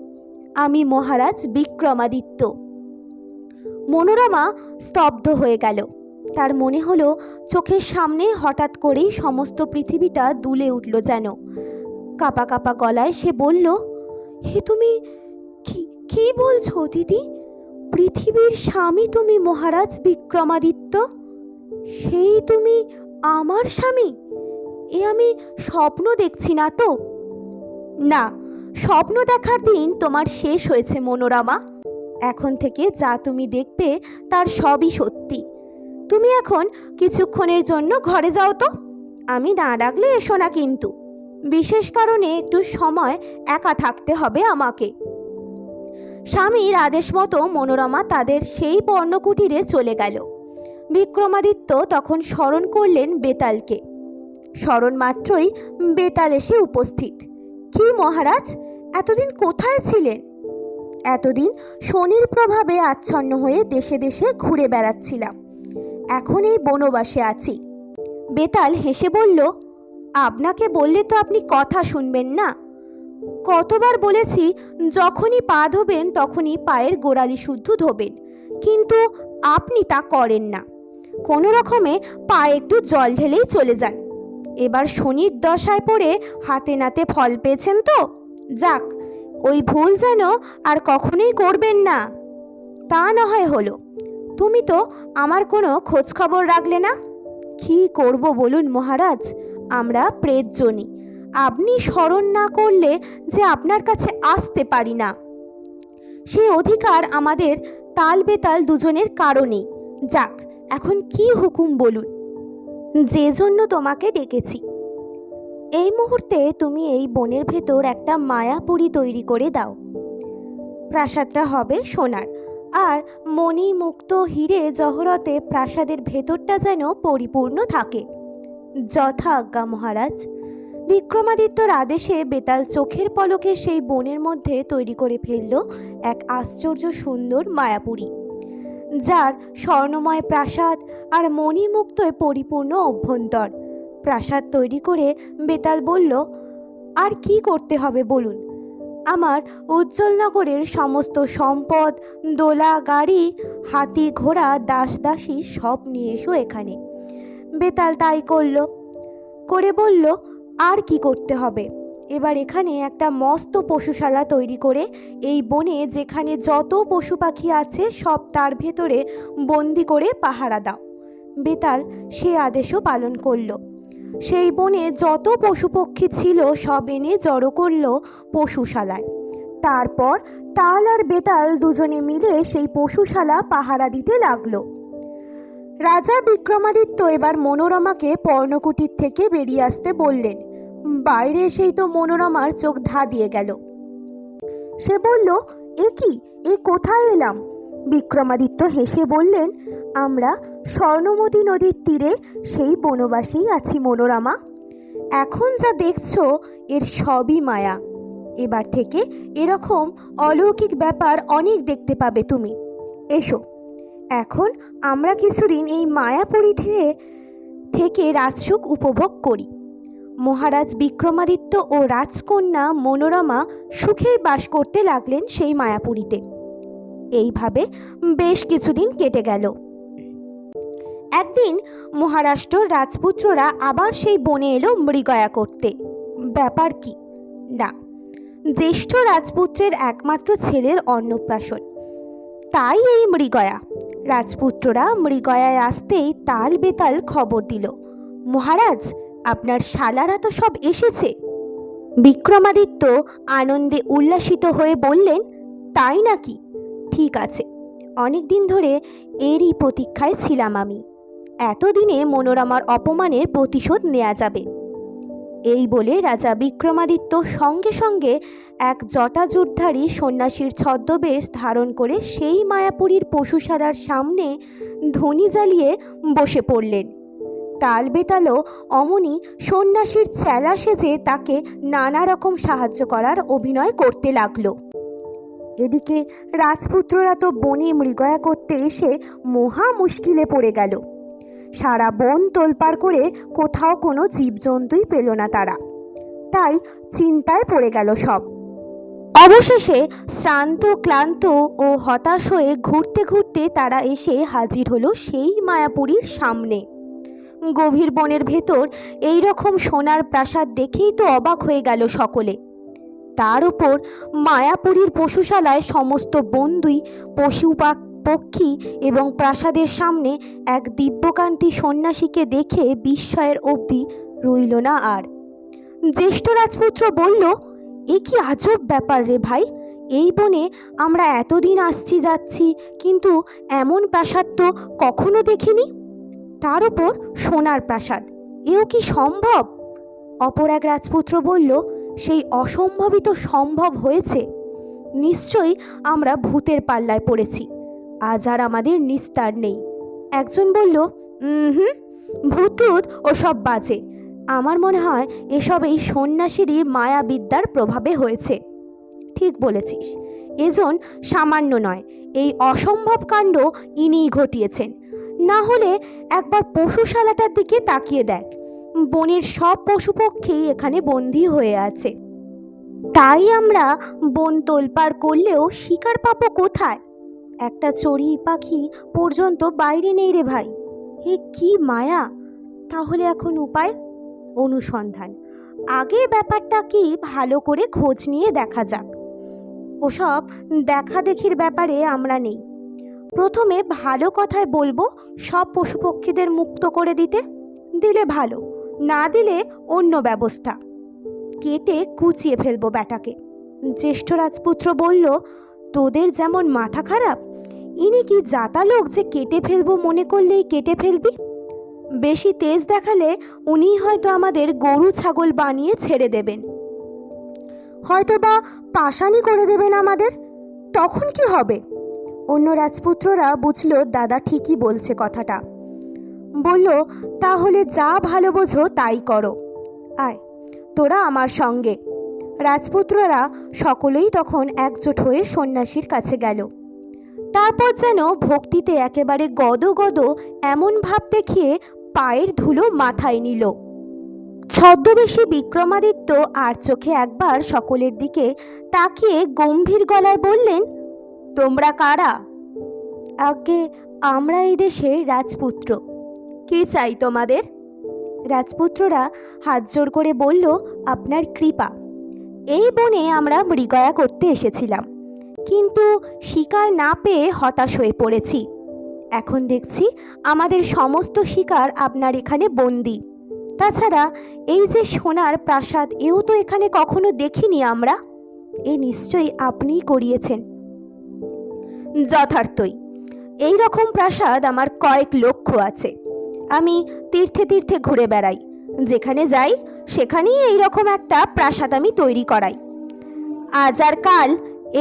আমি মহারাজ বিক্রমাদিত্য। মনোরমা স্তব্ধ হয়ে গেল। তার মনে হলো চোখের সামনে হঠাৎ করেই সমস্ত পৃথিবীটা দুলে উঠল যেন। কাঁপা কাঁপা গলায় সে বলল, হে তুমি কি বলছো অতিথি? পৃথিবীর স্বামী তুমি মহারাজ বিক্রমাদিত্য? সেই তুমি আমার স্বামী? এ আমি স্বপ্ন দেখছি না তো? না, স্বপ্ন দেখার দিন তোমার শেষ হয়েছে মনোরমা। এখন থেকে যা তুমি দেখবে তার সবই সত্যি। তুমি এখন কিছুক্ষণের জন্য ঘরে যাও তো। আমি না ডাকলে এসো না কিন্তু। বিশেষ কারণে একটু সময় একা থাকতে হবে আমাকে। স্বামীর আদেশ মতো মনোরমা তাদের সেই পর্ণকুটিরে চলে গেল। বিক্রমাদিত্য তখন স্মরণ করলেন বেতালকে। স্মরণ মাত্রই বেতাল এসে উপস্থিত। কি মহারাজ, এতদিন কোথায় ছিলেন? এতদিন শনির প্রভাবে আচ্ছন্ন হয়ে দেশে দেশে ঘুরে বেড়াচ্ছিলাম। এখন এই বনবাসে আছি। বেতাল হেসে বলল, আপনাকে বললে তো আপনি কথা শুনবেন না। কতবার বলেছি যখনই পা ধোবেন তখনই পায়ের গোড়ালি শুদ্ধ ধোবেন, কিন্তু আপনি তা করেন না। কোনো রকমে পায়ে একটু জল ঢেলেই চলে যান। এবার শনির দশায় পড়ে হাতে নাতে ফল পেয়েছেন তো, যাক, ওই ভুল যেন আর কখনোই করবেন না। তা না হয় হলো। তুমি তো আমার কোনো খোঁজ খবর রাখলে না। কি করব বলুন মহারাজ, আমরা প্রেতজনী। আপনি স্মরণ না করলে যে আপনার কাছে আসতে পারি না, সে অধিকার আমাদের তাল বেতাল দুজনের কারণেই। যাক, এখন কি হুকুম বলুন, যে জন্য তোমাকে ডেকেছি। এই মুহূর্তে তুমি এই বনের ভেতর একটা মায়াপুরী তৈরি করে দাও। প্রাসাদটা হবে সোনার, আর মণি মুক্ত হিরে জহরতে প্রাসাদের ভেতরটা যেন পরিপূর্ণ থাকে। যথা আজ্ঞা মহারাজ। বিক্রমাদিত্যর আদেশে বেতাল চোখের পলকে সেই বনের মধ্যে তৈরি করে ফেলল এক আশ্চর্য সুন্দর মায়াপুরী, যার স্বর্ণময় প্রাসাদ আর মণিমুক্তয় পরিপূর্ণ অভ্যন্তর। প্রাসাদ তৈরি করে বেতাল বলল, আর কি করতে হবে বলুন? আমার উজ্জ্বলনগরের সমস্ত সম্পদ, দোলা গাড়ি, হাতি ঘোড়া, দাস দাসী সব নিয়ে এসো এখানে। বেতাল তাই করে বলল, আর কি করতে হবে? এবার এখানে একটা মস্ত পশুশালা তৈরি করে এই বনে যেখানে যত পশু পাখি আছে সব তার ভেতরে বন্দি করে পাহারা দাও। বেতাল সে আদেশও পালন করলো। সেই বনে যত পশু পক্ষী ছিল সব এনে জড়ো করলো পশুশালায়। তারপর তাল আর বেতাল দুজনে মিলে সেই পশুশালা পাহারা দিতে লাগলো। রাজা বিক্রমাদিত্য এবার মনোরমাকে পর্ণকুটির থেকে বেরিয়ে আসতে বললেন। বাইরে এসেই তো মনোরমার চোখ ধাঁধিয়ে গেল। সে বলল, এ কি, এ কোথায় এলাম? বিক্রমাদিত্য হেসে বললেন, আমরা স্বর্ণমতী নদীর তীরে সেই বনবাসেই আছি মনোরমা। এখন যা দেখছো এর সবই মায়া। এবার থেকে এরকম অলৌকিক ব্যাপার অনেক দেখতে পাবে তুমি। এসো, এখন আমরা কিছুদিন এই মায়াপুরী থেকে রাজসুখ উপভোগ করি। মহারাজ বিক্রমাদিত্য ও রাজকন্যা মনোরমা সুখেই বাস করতে লাগলেন সেই মায়াপুরীতে। এইভাবে বেশ কিছুদিন কেটে গেল। একদিন মহারাষ্ট্রর রাজপুত্ররা আবার সেই বনে এলো মৃগয়া করতে। ব্যাপার কি না, জ্যেষ্ঠ রাজপুত্রের একমাত্র ছেলের অন্নপ্রাশন, তাই এই মৃগয়া। রাজপুত্ররা মৃগয়ায় আসতেই তাল বেতাল খবর দিল, মহারাজ আপনার শালারা তো সব এসেছে। বিক্রমাদিত্য আনন্দে উল্লাসিত হয়ে বললেন, তাই নাকি? ঠিক আছে, অনেক দিন ধরে এরই প্রতীক্ষায় ছিলাম আমি। এতদিনে মনোরমার অপমানের প্রতিশোধ নেওয়া যাবে। এই বলে রাজা বিক্রমাদিত্য সঙ্গে সঙ্গে এক জটাজুটধারী সন্ন্যাসীর ছদ্মবেশ ধারণ করে সেই মায়াপুরীর পশুশালার সামনে ধুনি জ্বালিয়ে বসে পড়লেন। তাল বেতালও অমনি সন্ন্যাসীর চেলা সেজে তাকে নানা রকম সাহায্য করার অভিনয় করতে লাগলো। এদিকে রাজপুত্ররা তো বনে মৃগয়া করতে এসে মহা মুশকিলে পড়ে গেল। সারা বন তোলপাড় করে কোথাও কোনো জীবজন্তুই পেল না তারা। তাই চিন্তায় পড়ে গেল সব। অবশেষে শ্রান্ত ক্লান্ত ও হতাশ হয়ে ঘুরতে ঘুরতে তারা এসে হাজির হলো সেই মায়াপুরীর সামনে। গভীর বনের ভেতর এই রকম সোনার প্রাসাদ দেখেই তো অবাক হয়ে গেল সকলে। তার উপর মায়াপুরীর পশুশালায় সমস্ত বন্দী পশু পক্ষী এবং প্রাসাদের সামনে এক দিব্যকান্তি সন্ন্যাসীকে দেখে বিস্ময়ের অবধি রইল না আর। জ্যেষ্ঠ রাজপুত্র বলল, এ কি আজব ব্যাপার রে ভাই, এই বনে আমরা এতদিন আসছি যাচ্ছি, কিন্তু এমন প্রাসাদ তো কখনো দেখিনি। তার উপর সোনার প্রাসাদ, এও কি সম্ভব? অপর এক রাজপুত্র বলল, সেই অসম্ভবই তো সম্ভব হয়েছে। নিশ্চয়ই আমরা ভূতের পাল্লায় পড়েছি, আজ আর আমাদের নিস্তার নেই। একজন বলল, ভূত ও সব বাজে, আমার মনে হয় এসব এই সন্ন্যাসীরই মায়াবিদ্যার প্রভাবে হয়েছে। ঠিক বলেছিস, এজন সামান্য নয়, এই অসম্ভব কাণ্ড ইনিই ঘটিয়েছেন। না হলে একবার পশুশালাটার দিকে তাকিয়ে দেখ, বনের সব পশু পক্ষী এখানে বন্দী হয়ে আছে। তাই আমরা বন তোলপাড় করলেও শিকার পাবো কোথায়? একটা চড়ুই পাখি পর্যন্ত বাইরে নেই রে ভাই। হে কি মায়া! তাহলে এখন উপায়? অনুসন্ধান। আগে ব্যাপারটা কি ভালো করে খোঁজ নিয়ে দেখা যাক। ওসব দেখা দেখির ব্যাপারে আমরা নেই। প্রথমে ভালো কথায় বলবো সব পশু পক্ষীদের মুক্ত করে দিলে ভালো, না দিলে অন্য ব্যবস্থা। কেটে কুচিয়ে ফেলবো ব্যাটাকে। জ্যেষ্ঠ রাজপুত্র বলল, তোদের যেমন মাথা খারাপ, ইনি কি জাতা লোক যে কেটে ফেলবো মনে করলেই কেটে ফেলবি? বেশি তেজ দেখালে উনিই হয়তো আমাদের গরু ছাগল বানিয়ে ছেড়ে দেবেন, হয়তো বা পাশানি করে দেবেন আমাদের। তখন কি হবে? অন্য রাজপুত্ররা বুঝল দাদা ঠিকই বলছে কথাটা। বলল, তাহলে যা ভালো বোঝো তাই করো, আয় তোরা আমার সঙ্গে। রাজপুত্ররা সকলেই তখন একজোট হয়ে সন্ন্যাসীর কাছে গেল। তারপর যেন ভক্তিতে একেবারে গদ এমন ভাব দেখিয়ে পায়ের ধুলো মাথায় নিল। ছদ্মবেশী বিক্রমাদিত্য আর চোখে একবার সকলের দিকে তাকিয়ে গম্ভীর গলায় বললেন, তোমরা কারা? আগে আমরা এই দেশের রাজপুত্র। কি চাই তোমাদের? রাজপুত্ররা হাত জোড় করে বলল, আপনার কৃপা। এই বনে আমরা মৃগয়া করতে এসেছিলাম, কিন্তু শিকার না পেয়ে হতাশ হয়ে পড়েছি। এখন দেখছি আমাদের সমস্ত শিকার আপনার এখানে বন্দি। তাছাড়া এই যে সোনার প্রাসাদ, এও তো এখানে কখনো দেখিনি আমরা। এ নিশ্চয়ই আপনিই করিয়েছেন। যথার্থই, এই রকম প্রাসাদ আমার কয়েক লক্ষ আছে। আমি তীর্থে তীর্থে ঘুরে বেড়াই, যেখানে যাই সেখানেই এই রকম একটা প্রাসাদ আমি তৈরি করাই। আজ আর কাল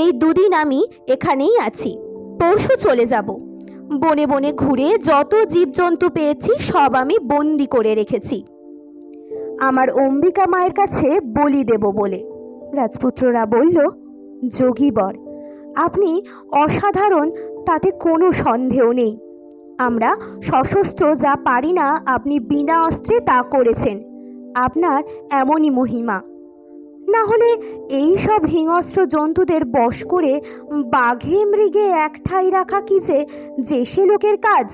এই দুদিন আমি এখানেই আছি, পরশু চলে যাব। বনে বনে ঘুরে যত জীবজন্তু পেয়েছি সব আমি বন্দি করে রেখেছি, আমার অম্বিকা মায়ের কাছে বলি দেব বলে। রাজপুত্ররা বলল, যোগীবর, আপনি অসাধারণ, তাতে কোনো সন্দেহ নেই। আমরা সশস্ত্র যা পারি না, আপনি বিনা অস্ত্রে তা করেছেন। আপনার এমনই মহিমা। না হলে এই সব হিংস্র জন্তুদের বশ করে বাঘে মৃগে এক ঠাই রাখা কি যে সে লোকের কাজ?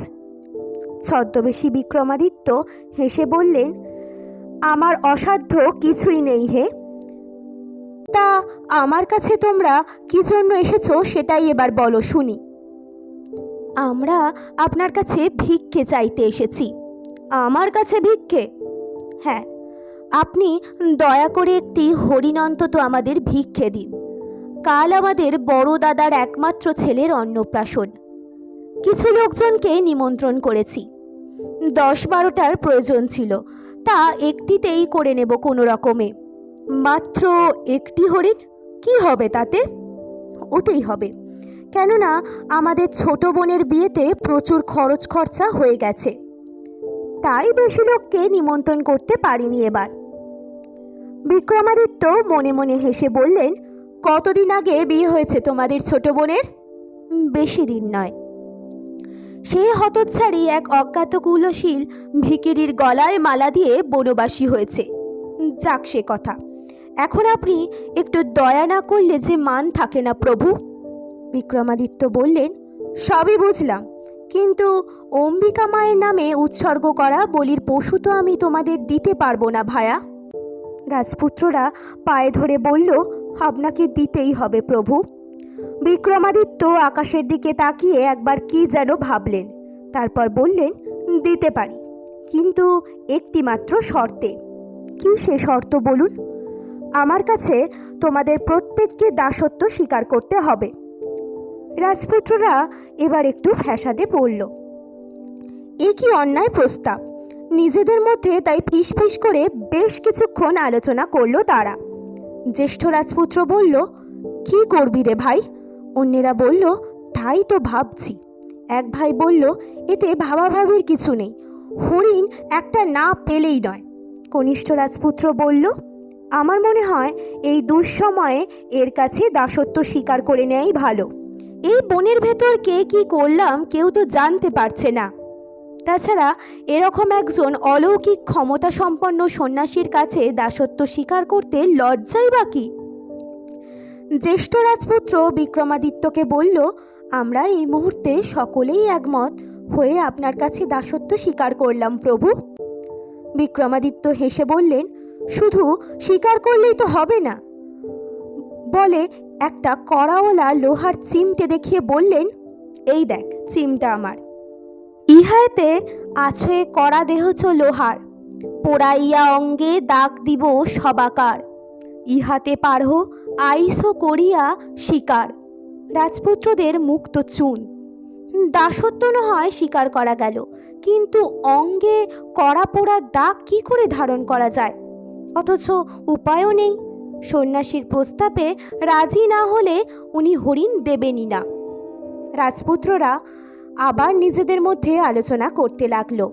ছদ্মবেশী বিক্রমাদিত্য হেসে বললেন, আমার অসাধ্য কিছুই নেই হে। তা আমার কাছে তোমরা কি জন্য এসেছো সেটাই এবার বলো শুনি। আমরা আপনার কাছে ভিক্ষে চাইতে এসেছি। আমার কাছে ভিক্ষে? হ্যাঁ, আপনি দয়া করে একটি হরিণ অন্তত আমাদের ভিক্ষে দিন। কাল আমাদের বড় দাদার একমাত্র ছেলের অন্নপ্রাশন। কিছু লোকজনকে নিমন্ত্রণ করেছি, 10-12টার প্রয়োজন ছিল, তা একটিতেই করে নেব কোনো রকমে। মাত্র একটি হরিণ, কি হবে তাতে? ওতেই হবে, কেননা আমাদের ছোট বোনের বিয়েতে প্রচুর খরচ খরচা হয়ে গেছে, তাই বেশি লোককে নিমন্ত্রণ করতে পারিনি এবার। বিক্রমাদিত্য মনে মনে হেসে বললেন, কতদিন আগে বিয়ে হয়েছে তোমাদের ছোট বোনের? বেশি দিন নয়। সে হতচ্ছাড়ি এক অজ্ঞাত কুলশীল ভিখিরির গলায় মালা দিয়ে বনবাসী হয়েছে। যাক সে কথা, এখন আপনি একটু দয়া না করলে যে মান থাকে না প্রভু। বিক্রমাদিত্য বললেন, সবই বুঝলাম, কিন্তু অম্বিকা মায়ের নামে উৎসর্গ করা বলির পশু তো আমি তোমাদের দিতে পারবো না ভায়া। রাজপুত্ররা পায়ে ধরে বলল, আপনাকে দিতেই হবে প্রভু। বিক্রমাদিত্য আকাশের দিকে তাকিয়ে একবার কি যেন ভাবলেন, তারপর বললেন, দিতে পারি, কিন্তু একটি মাত্র শর্তে। কি সে শর্ত বলুন? আমার কাছে তোমাদের প্রত্যেককে দাসত্ব স্বীকার করতে হবে। রাজপুত্ররা এবার একটু ফ্যাসাদে পড়ল। এ কি অন্যায় প্রস্তাব! নিজেদের মধ্যে তাই ফিসফিস করে বেশ কিছুক্ষণ আলোচনা করলো তারা। জ্যেষ্ঠ রাজপুত্র বলল, কি করবি রে ভাই? অন্যেরা বলল, তাই তো ভাবছি। এক ভাই বলল, এতে ভাবাভাবির কিছু নেই, হরিণ একটা না পেলেই নয়। কনিষ্ঠ রাজপুত্র বলল, আমার মনে হয় এই দুঃসময়ে এর কাছে দাসত্ব স্বীকার করে নেয়াই ভালো। এই বনের ভেতর কে কি করলাম কেউ তো জানতে পারছে না। তাছাড়া এরকম একজন অলৌকিক ক্ষমতা সম্পন্ন সন্ন্যাসীর কাছে দাসত্ব স্বীকার করতে লজ্জাই বাকি। জ্যেষ্ঠ রাজপুত্র বিক্রমাদিত্যকে বলল, আমরা এই মুহূর্তে সকলেই একমত হয়ে আপনার কাছে দাসত্ব স্বীকার করলাম প্রভু। বিক্রমাদিত্য হেসে বললেন, শুধু স্বীকার করলেই তো হবে না, বলে একটা কড়াওয়ালা লোহার চিমটে দেখিয়ে বললেন, এই দেখ চিমটা আমার, ইহাতে আছে কড়া দেহচ লোহার, পোড়াইয়া অঙ্গে দাগ দিব সবাকার, ইহাতে পারহ আইস করিয়া শিকার। রাজপুত্রদের মুক্ত চুন। দাসত্ব না হয় স্বীকার করা গেল, কিন্তু অঙ্গে কড়া পোড়া দাগ কি করে ধারণ করা যায়? অথচ উপায়ও নেই। সন্ন্যাসীর প্রস্তাবে রাজি না হলে উনি হরিণ দেবেনই না। রাজপুত্ররা আবার নিজেদের মধ্যে আলোচনা করতে লাগলো।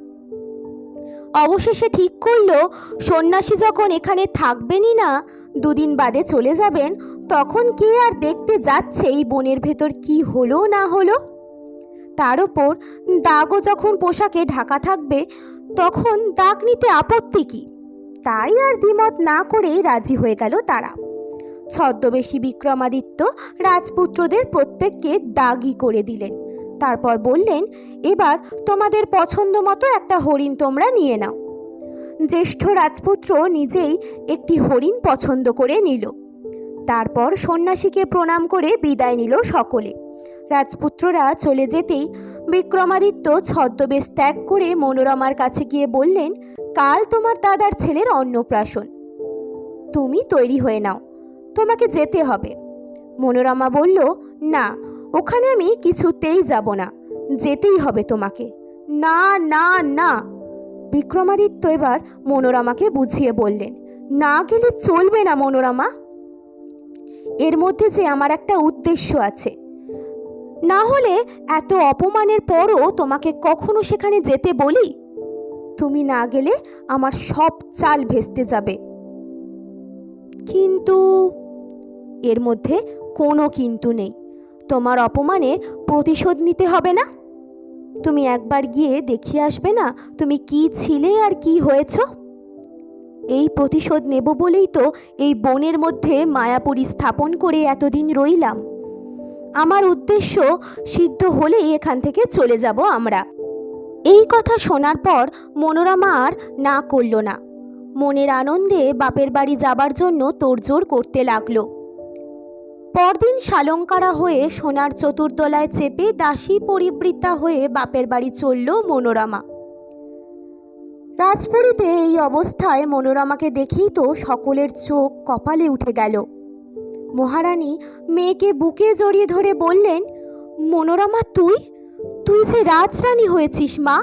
অবশেষে ঠিক করলো, সন্ন্যাসী যখন এখানে থাকবেনই না, দুদিন বাদে চলে যাবেন, তখন কে আর দেখতে যাচ্ছে এই বনের ভেতর কি হলো না হলো। তার ওপর দাগও যখন পোশাকে ঢাকা থাকবে, তখন দাগ নিতে আপত্তি কি? তাই আর দ্বিমত না করেই রাজি হয়ে গেল তারা। ছদ্মবেশী বিক্রমাদিত্য রাজপুত্রদের প্রত্যেককে দাগি করে দিলেন। তারপর বললেন, এবার তোমাদের পছন্দ মতো একটা হরিণ তোমরা নিয়ে নাও। জ্যেষ্ঠ রাজপুত্র নিজেই একটি হরিণ পছন্দ করে নিল। তারপর সন্ন্যাসীকে প্রণাম করে বিদায় নিল সকলে। রাজপুত্ররা চলে যেতেই বিক্রমাদিত্য ছদ্মবেশ ত্যাগ করে মনোরমার কাছে গিয়ে বললেন, কাল তোমার দাদার ছেলের অন্নপ্রাশন, তুমি তৈরি হয়ে নাও, তোমাকে যেতে হবে। মনোরমা বলল, না, ওখানে আমি কিছুতেই যাব না, যেতেই হবে তোমাকে। না না না। বিক্রমাদিত্য এবার মনোরমাকে বুঝিয়ে বললেন, না গেলে চলবে না মনোরমা, এর মধ্যে যে আমার একটা উদ্দেশ্য আছে। না হলে এত অপমানের পরও তোমাকে কখনো সেখানে যেতে বলি? তুমি না গেলে আমার সব চাল ভেস্তে যাবে। কিন্তু এর মধ্যে কোনো কিন্তু নেই, তোমার অপমানের প্রতিশোধ নিতে হবে না? তুমি একবার গিয়ে দেখিয়ে আসবে না তুমি কি ছিলে আর কি হয়েছ? এই প্রতিশোধ নেব বলেই তো এই বনের মধ্যে মায়াপুরী স্থাপন করে এতদিন রইলাম। আমার উদ্দেশ্য সিদ্ধ হলেই এখান থেকে চলে যাব আমরা। এই কথা শোনার পর মনোরমা আর না করল না। মনের আনন্দে বাপের বাড়ি যাবার জন্য তোড়জোড় করতে লাগলো। পরদিন শালঙ্কারা হয়ে সোনার চতুর্দলায় চেপে দাসী পরিবৃতা হয়ে বাপের বাড়ি চলল মনোরমা। রাজপুরীতে এই অবস্থায় মনোরমাকে দেখেই তো সকলের চোখ কপালে উঠে গেল। মহারানী মেয়েকে বুকে জড়িয়ে ধরে বললেন, মনোরমা, তুই যে রাজরানী হয়েছিস মা।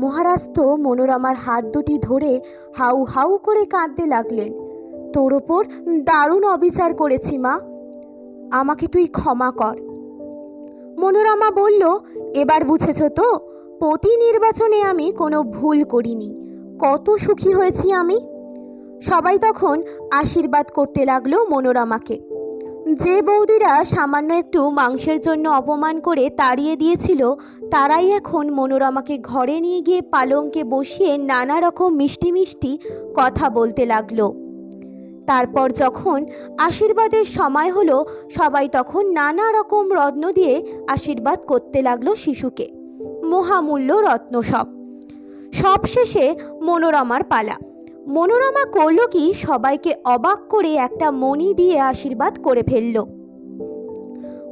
মহারাজ তো মনোরমার হাত দুটি ধরে হাউ হাউ করে কাঁদতে লাগলেন। তোর ওপর দারুণ অবিচার করেছি মা, আমাকে তুই ক্ষমা কর। মনোরমা বলল, এবার বুঝেছ তো, পতি নির্বাচনে আমি কোনো ভুল করিনি, কত সুখী হয়েছি আমি। সবাই তখন আশীর্বাদ করতে লাগলো মনোরমাকে। যে বৌদিরা সামান্য একটু মাংসের জন্য অপমান করে তাড়িয়ে দিয়েছিল, তারাই এখন মনোরমাকে ঘরে নিয়ে গিয়ে পালঙ্কে বসিয়ে নানা রকম মিষ্টি মিষ্টি কথা বলতে লাগলো। তারপর যখন আশীর্বাদের সময় হলো, সবাই তখন নানা রকম রত্ন দিয়ে আশীর্বাদ করতে লাগলো শিশুকে, মহামূল্য রত্ন সব। সবশেষে মনোরমার পালা। মনোরমা করল কি, সবাইকে অবাক করে একটা মণি দিয়ে আশীর্বাদ করে ফেলল।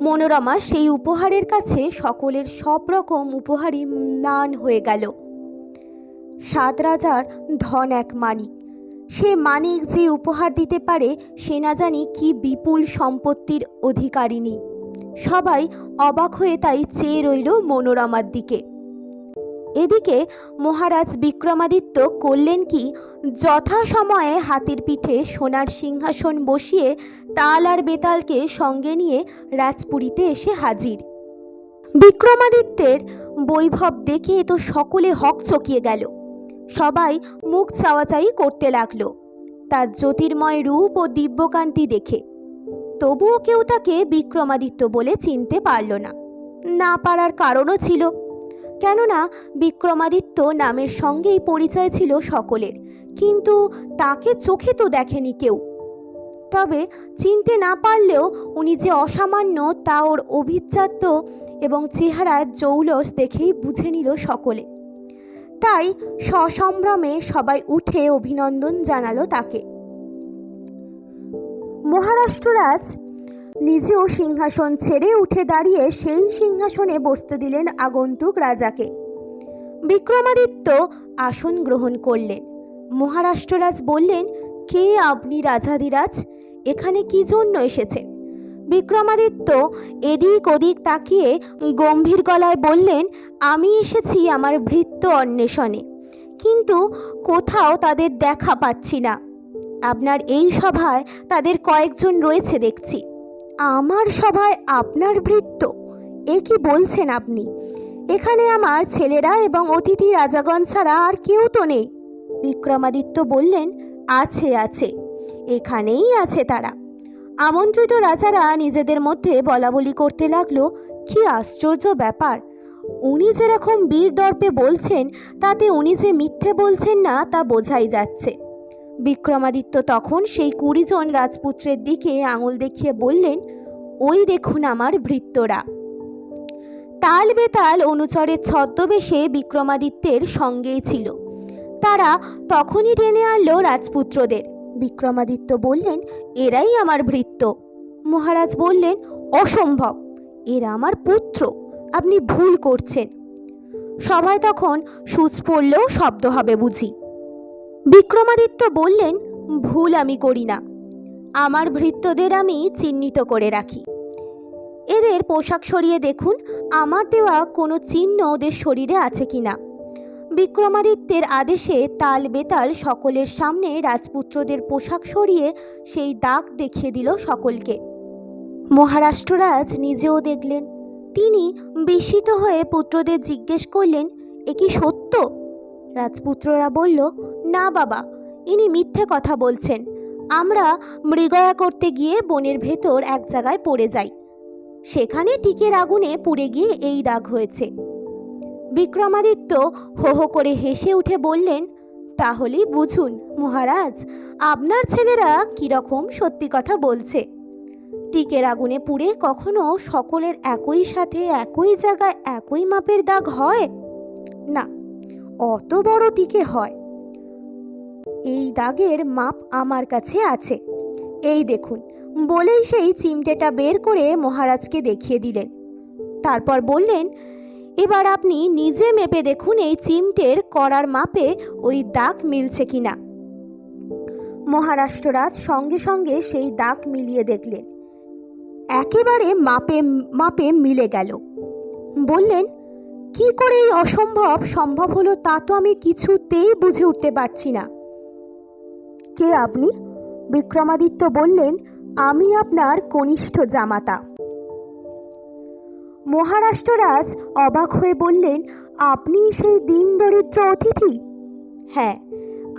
মনোরমার সেই উপহারের কাছে সকলের সব রকম উপহারই ম্লান হয়ে গেল। 7 রাজার ধন এক মানিক, সে মানিক যে উপহার দিতে পারে সে না জানি কি বিপুল সম্পত্তির অধিকারিণী। সবাই অবাক হয়ে তাই চেয়ে রইল মনোরমার দিকে। এদিকে মহারাজ বিক্রমাদিত্য করলেন কি, যথাসময়ে হাতির পিঠে সোনার সিংহাসন বসিয়ে তাল আর বেতালকে সঙ্গে নিয়ে রাজপুরীতে এসে হাজির। বিক্রমাদিত্যের বৈভব দেখে তো সকলে হকচকিয়ে গেল। সবাই মুখ চাওয়াচাই করতে লাগলো তার জ্যোতির্ময় রূপ ও দিব্যকান্তি দেখে। তবুও কেউ তাকে বিক্রমাদিত্য বলে চিনতে পারল না। না পারার কারণও ছিল, কেননা বিক্রমাদিত্য নামের সঙ্গেই পরিচয় ছিল সকলের, কিন্তু তাকে চোখে তো দেখেনি কেউ। তবে চিনতে না পারলেও উনি যে অসামান্য তা ওর অভিজাত্য এবং চেহারার জৌলস দেখেই বুঝে নিল সকলে। তাই সসম্ভ্রমে সবাই উঠে অভিনন্দন জানালো তাকে। মহারাষ্ট্ররাজ নিজেও সিংহাসন ছেড়ে উঠে দাঁড়িয়ে সেই সিংহাসনে বসতে দিলেন আগন্তুক রাজাকে। বিক্রমাদিত্য আসন গ্রহণ করলেন। মহারাষ্ট্ররাজ বললেন, কে আপনি রাজাধিরাজ, এখানে কি জন্য এসেছেন? বিক্রমাদিত্য এদিক ওদিক তাকিয়ে গম্ভীর গলায় বললেন, আমি এসেছি আমার ভৃত্য অন্বেষণে, কিন্তু কোথাও তাদের দেখা পাচ্ছি না। আপনার এই সভায় তাদের কয়েকজন রয়েছে দেখছি। আমার সভায় আপনার ভৃত্য? এ কি বলছেন আপনি? এখানে আমার ছেলেরা এবং অতিথি রাজাগণ ছাড়া আর কেউ তো নেই। বিক্রমাদিত্য বললেন, আছে আছে, এখানেই আছে তারা। আমন্ত্রিত রাজারা নিজেদের মধ্যে বলাবলি করতে লাগলো, কি আশ্চর্য ব্যাপার, উনি যেরকম বীর দর্পে বলছেন তাতে উনি যে মিথ্যে বলছেন না তা বোঝাই যাচ্ছে। বিক্রমাদিত্য তখন সেই 20 জন রাজপুত্রের দিকে আঙুল দেখিয়ে বললেন, ওই দেখুন আমার ভৃত্যরা। তাল বেতাল অনুচরের ছদ্মবেশে বিক্রমাদিত্যের সঙ্গেই ছিল। তারা তখনই টেনে আনলো রাজপুত্রদের। বিক্রমাদিত্য বললেন, এরাই আমার ভৃত্য। মহারাজ বললেন, অসম্ভব, এরা আমার পুত্র, আপনি ভুল করছেন। সবাই তখন সূচ পড়লেও শব্দ হবে বুঝি। বিক্রমাদিত্য বললেন, ভুল আমি করি না, আমার ভৃত্যদের আমি চিহ্নিত করে রাখি। এদের পোশাক সরিয়ে দেখুন আমার দেওয়া কোনো চিহ্ন ওদের শরীরে আছে কিনা। বিক্রমাদিত্যের আদেশে তাল বেতাল সকলের সামনে রাজপুত্রদের পোশাক সরিয়ে সেই দাগ দেখিয়ে দিল সকলকে। মহারাষ্ট্ররাজ নিজেও দেখলেন। তিনি বিস্মিত হয়ে পুত্রদের জিজ্ঞেস করলেন, এ কি সত্য? রাজপুত্ররা বলল, না বাবা, ইনি মিথ্যে কথা বলছেন। আমরা মৃগয়া করতে গিয়ে বনের ভেতর এক জায়গায় পড়ে যাই, সেখানে টিকের আগুনে পুড়ে গিয়ে এই দাগ হয়েছে। বিক্রমাদিত্য হো হো করে হেসে উঠে বললেন, তাহলেই বুঝুন মহারাজ, আপনার ছেলেরা কিরকম সত্যি কথা বলছে। টিকের আগুনে পুড়ে কখনো সকলের একই সাথে একই জায়গায় একই মাপের দাগ হয় না, অত বড় টিকে হয়। এই দাগের মাপ আমার কাছে আছে, এই দেখুন, বলেই সেই চিমটেটা বের করে মহারাজকে দেখিয়ে দিলেন। তারপর বললেন, এবার আপনি নিজে মেপে দেখুন এই চিমটের কড়ার মাপে ওই দাগ মিলছে কিনা। মহারাষ্ট্ররাজ সঙ্গে সঙ্গে সেই দাগ মিলিয়ে দেখলেন, একেবারে মাপে মাপে মিলে গেল। বললেন, কি করে এই অসম্ভব সম্ভব হলো তা তো আমি কিছুতেই বুঝে উঠতে পারছি না। কে আপনি? বিক্রমাদিত্য বললেন, আমি আপনার কনিষ্ঠ জামাতা। মহারাষ্ট্ররাজ অবাক হয়ে বললেন, আপনি সেই দীন দরিদ্র অতিথি? হ্যাঁ,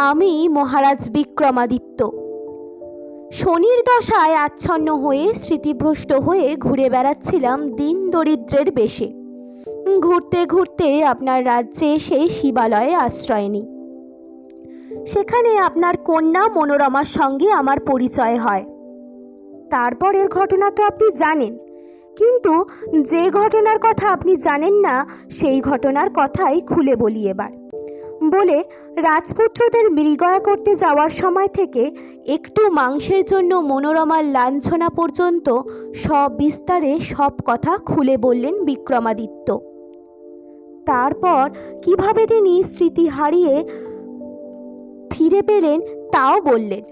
আমি মহারাজ বিক্রমাদিত্য। শনির দশায় আচ্ছন্ন হয়ে স্মৃতিভ্রষ্ট হয়ে ঘুরে বেড়াচ্ছিলাম দীন দরিদ্রের বেশে। ঘুরতে ঘুরতে আপনার রাজ্যে এসে শিবালয়ে আশ্রয় নিই। সেখানে আপনার কন্যা মনোরমার সঙ্গে আমার পরিচয় হয়। তারপরের ঘটনা তো আপনি জানেন, কিন্তু যে ঘটনার কথা আপনি জানেন না সেই ঘটনার কথাই খুলে বলি এবার। বলে রাজপুত্রদের মৃগয়া করতে যাওয়ার সময় থেকে একটু মাংসের জন্য মনোরমার লাঞ্ছনা পর্যন্ত সব বিস্তারে সব কথা খুলে বললেন বিক্রমাদিত্য। তারপর কিভাবে তিনি স্মৃতি হারিয়ে ফিরে পেলেন তাও বললেন।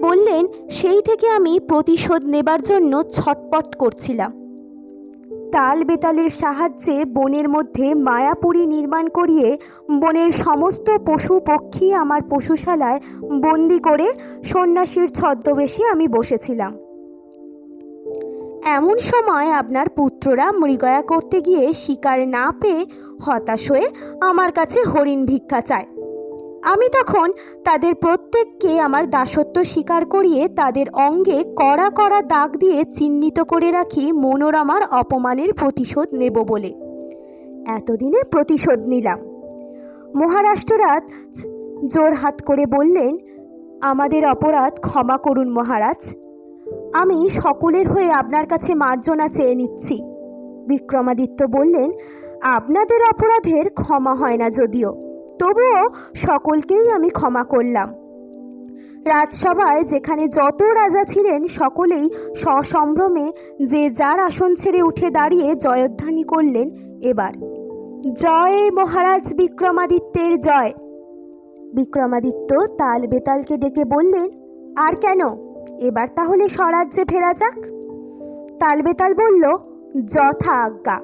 বললেন, সেই থেকে আমি প্রতিশোধ নেবার জন্য ছটপট করছিলাম। তাল বেতালের সাহায্যে বনের মধ্যে মায়াপুরী নির্মাণ করিয়ে বনের সমস্ত পশু পক্ষী আমার পশুশালায় বন্দি করে সন্ন্যাসীর ছদ্মবেশে আমি বসেছিলাম। এমন সময় আপনার পুত্ররা মৃগয়া করতে গিয়ে শিকার না পেয়ে হতাশ হয়ে আমার কাছে হরিণ ভিক্ষা চায়। আমি তখন তাদের প্রত্যেককে আমার দাসত্ব স্বীকার করিয়ে তাদের অঙ্গে কড়া কড়া দাগ দিয়ে চিহ্নিত করে রাখি মনোরমার অপমানের প্রতিশোধ নেব বলে। এতদিনে প্রতিশোধ নিলাম। মহারাষ্ট্ররাজ জোড়হাত করে বললেন, আমাদের অপরাধ ক্ষমা করুন মহারাজ, আমি সকলের হয়ে আপনার কাছে মার্জনা চেয়ে নিচ্ছি। বিক্রমাদিত্য বললেন, আপনাদের অপরাধের ক্ষমা হয় না যদিও, তবুও সকলকেই আমি ক্ষমা করলাম। রাজসভায় যেখানে যত রাজা ছিলেন সকলেই সসম্ভ্রমে যে যার আসন ছেড়ে উঠে দাঁড়িয়ে জয়ধ্বনি করলেন। এবার জয় মহারাজ বিক্রমাদিত্যের জয়। বিক্রমাদিত্য তাল বেতালকে ডেকে বললেন, আর কেন, এবার তাহলে স্বরাজ্যে ফেরা যাক। তাল বেতাল বলল, যথা আজ্ঞা।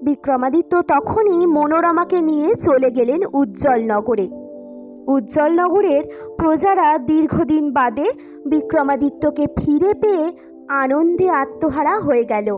বিক্রমাদিত্য তখনই মনোরমাকে নিয়ে চলে গেলেন উজ্জ্বলনগরে। উজ্জ্বলনগরের প্রজারা দীর্ঘদিন বাদে বিক্রমাদিত্যকে ফিরে পেয়ে আনন্দে আত্মহারা হয়ে গেল।